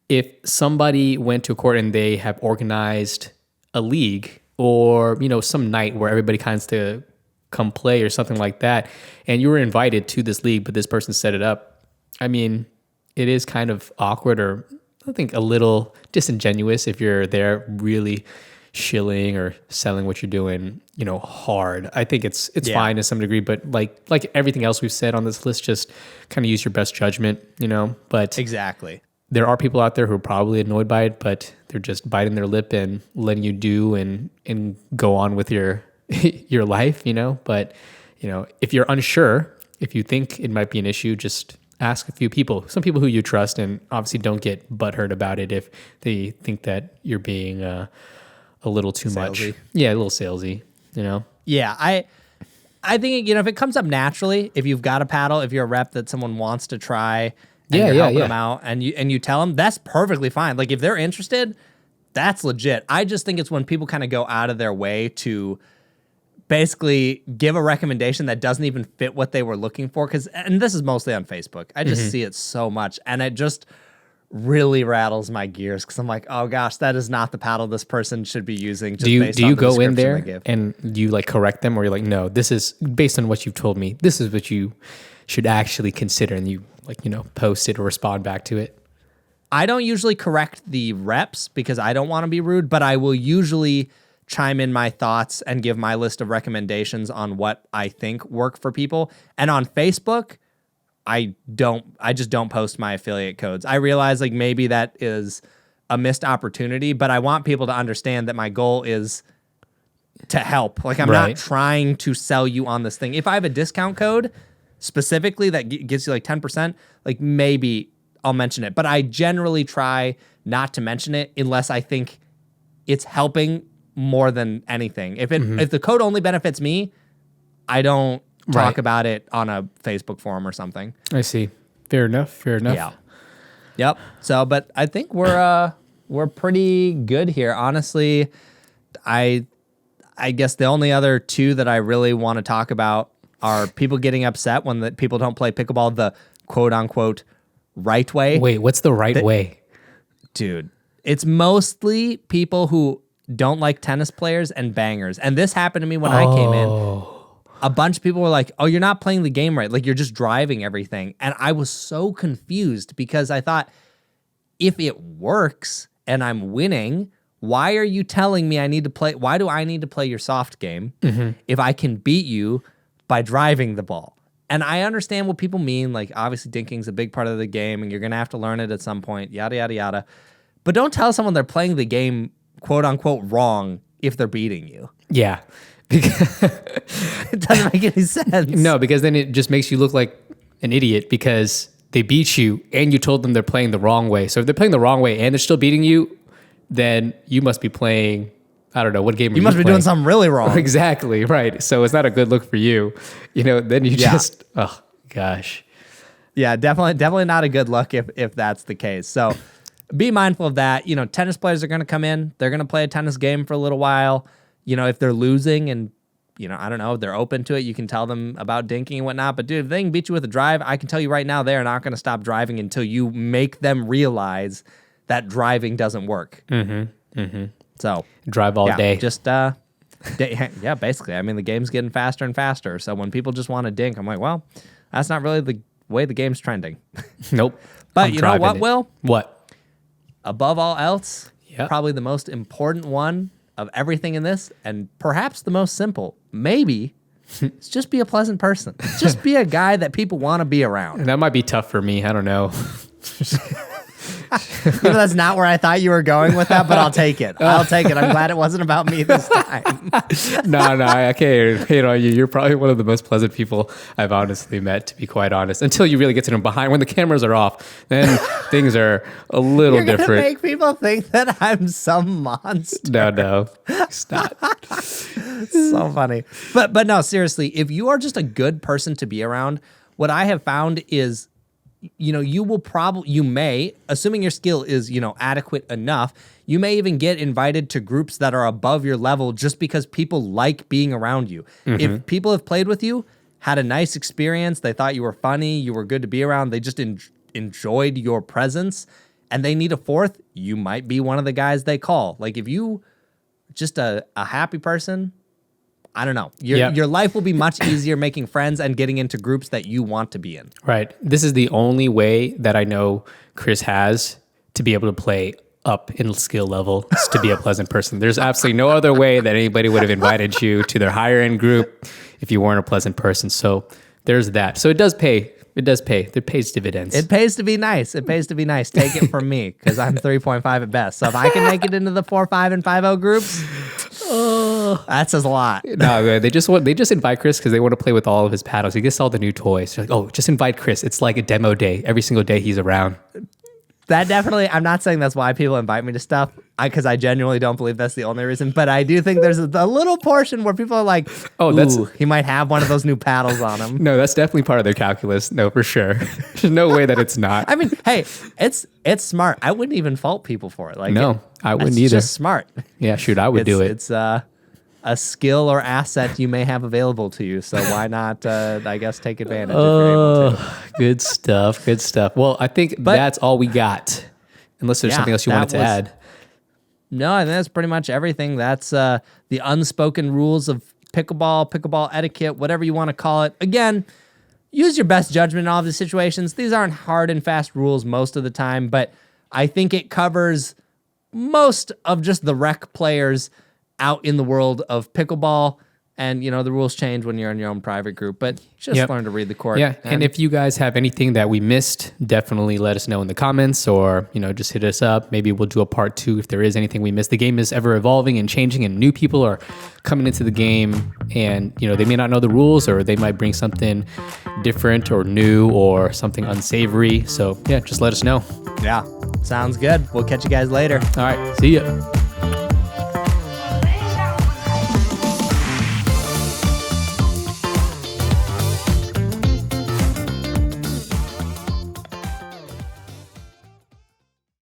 if somebody went to a court and they have organized a league or some night where everybody kinds to come play or something like that, and you were invited to this league, but this person set it up, I mean, it is kind of awkward or I think a little disingenuous if you're there really shilling or selling what you're doing, hard. I think it's fine to some degree, but like everything else we've said on this list, just kind of use your best judgment, but exactly. There are people out there who are probably annoyed by it, but they're just biting their lip and letting you do and go on with your your life, But, if you're unsure, if you think it might be an issue, just ask a few people, some people who you trust, and obviously don't get butthurt about it if they think that you're being a little too salesy. Much. Yeah, a little salesy, Yeah, I think, if it comes up naturally, if you've got a paddle, if you're a rep that someone wants to try, and you're helping them out, and you tell them, that's perfectly fine. Like if they're interested, that's legit. I just think it's when people kind of go out of their way to basically give a recommendation that doesn't even fit what they were looking for. And this is mostly on Facebook. I just see it so much, and it just really rattles my gears because I'm like, oh gosh, that is not the paddle this person should be using. Just do you go in there and do you like correct them, or you're like, no, this is based on what you've told me, this is what you should actually consider, and you post it or respond back to it? I don't usually correct the reps because I don't want to be rude, but I will usually chime in my thoughts and give my list of recommendations on what I think work for people. And on Facebook, I just don't post my affiliate codes. I realize like maybe that is a missed opportunity, but I want people to understand that my goal is to help. Like I'm not trying to sell you on this thing. If I have a discount code specifically that gives you like 10%, like maybe I'll mention it, but I generally try not to mention it unless I think it's helping more than anything. If the code only benefits me, I don't talk about it on a Facebook forum or something. I see. Fair enough. Yeah. Yep. So, but I think we're pretty good here. Honestly, I guess the only other two that I really want to talk about are people getting upset when people don't play pickleball the quote unquote right way. Wait, what's the right way? Dude, it's mostly people who don't like tennis players and bangers. And this happened to me when I came in. A bunch of people were like, oh, you're not playing the game right. Like, you're just driving everything. And I was so confused because I thought, if it works and I'm winning, why are you telling me I need to play? Why do I need to play your soft game if I can beat you by driving the ball? And I understand what people mean. Like, obviously, dinking's a big part of the game, and you're going to have to learn it at some point, yada, yada, yada. But don't tell someone they're playing the game, quote unquote, wrong if they're beating you. Yeah. It doesn't make any sense. No, because then it just makes you look like an idiot because they beat you and you told them they're playing the wrong way. So if they're playing the wrong way and they're still beating you, then you must be playing, I don't know, what game are you must be playing? Doing something really wrong. Exactly, right. So it's not a good look for you. You know, then you just, oh, gosh. Yeah, definitely not a good look if that's the case. So be mindful of that. You know, tennis players are going to come in. They're going to play a tennis game for a little while. You know, if they're losing and, you know, I don't know, if they're open to it, you can tell them about dinking and whatnot. But, dude, if they can beat you with a drive, I can tell you right now they are not going to stop driving until you make them realize that driving doesn't work. So drive all day. Just, yeah, basically. I mean, the game's getting faster and faster. So when people just want to dink, I'm like, well, that's not really the way the game's trending. Nope. But you know what, Will? What? Above all else, probably the most important one of everything in this, and perhaps the most simple, maybe, is just be a pleasant person. Just be a guy that people want to be around. And that might be tough for me. I don't know. You know, that's not where I thought you were going with that, but I'll take it. I'll take it. I'm glad it wasn't about me this time. No, I can't hate on you. You're probably one of the most pleasant people I've honestly met, to be quite honest. Until you really get to know behind. When the cameras are off, then things are a little You're different. Make people think that I'm some monster. No. Stop. So funny. But no, seriously, if you are just a good person to be around, what I have found is, you know, you may, assuming your skill is, you know, adequate enough, you may even get invited to groups that are above your level just because people like being around you. If people have played with you, had a nice experience, they thought you were funny, you were good to be around, they just enjoyed your presence, and they need a fourth, you might be one of the guys they call. Like, if you just a happy person, I don't know. Your life will be much easier making friends and getting into groups that you want to be in. Right. This is the only way that I know Chris has to be able to play up in skill level, is to be a pleasant person. There's absolutely no other way that anybody would have invited you to their higher end group if you weren't a pleasant person. So there's that. So it does pay. It does pay. It pays dividends. It pays to be nice. Take it from me, because I'm 3.5 at best. So if I can make it into the 4, 5, and 5.0 groups, that says a lot. No, they just invite Chris because they want to play with all of his paddles. He gets all the new toys. They're like, oh, just invite Chris. It's like a demo day. Every single day he's around. That definitely, I'm not saying that's why people invite me to stuff, because I genuinely don't believe that's the only reason, but I do think there's a little portion where people are like, he might have one of those new paddles on him. No, that's definitely part of their calculus. No, for sure. There's no way that it's not. I mean, hey, it's smart. I wouldn't even fault people for it. Like, no, I wouldn't either. It's just smart. Yeah, shoot, I would do it. It's a skill or asset you may have available to you. So why not, I guess, take advantage if you're able to. Good stuff. Well, I think that's all we got. Unless there's something else you wanted to add. No, I think that's pretty much everything. That's the unspoken rules of pickleball etiquette, whatever you want to call it. Again, use your best judgment in all of the situations. These aren't hard and fast rules most of the time, but I think it covers most of just the rec players out in the world of pickleball. And, you know, the rules change when you're in your own private group, but just learn to read the court. Yeah, and if you guys have anything that we missed, definitely let us know in the comments, or, you know, just hit us up. Maybe we'll do a part 2 if there is anything we missed. The game is ever evolving and changing, and new people are coming into the game, and, you know, they may not know the rules, or they might bring something different or new or something unsavory. So, yeah, just let us know. Yeah, sounds good. We'll catch you guys later. All right, see ya.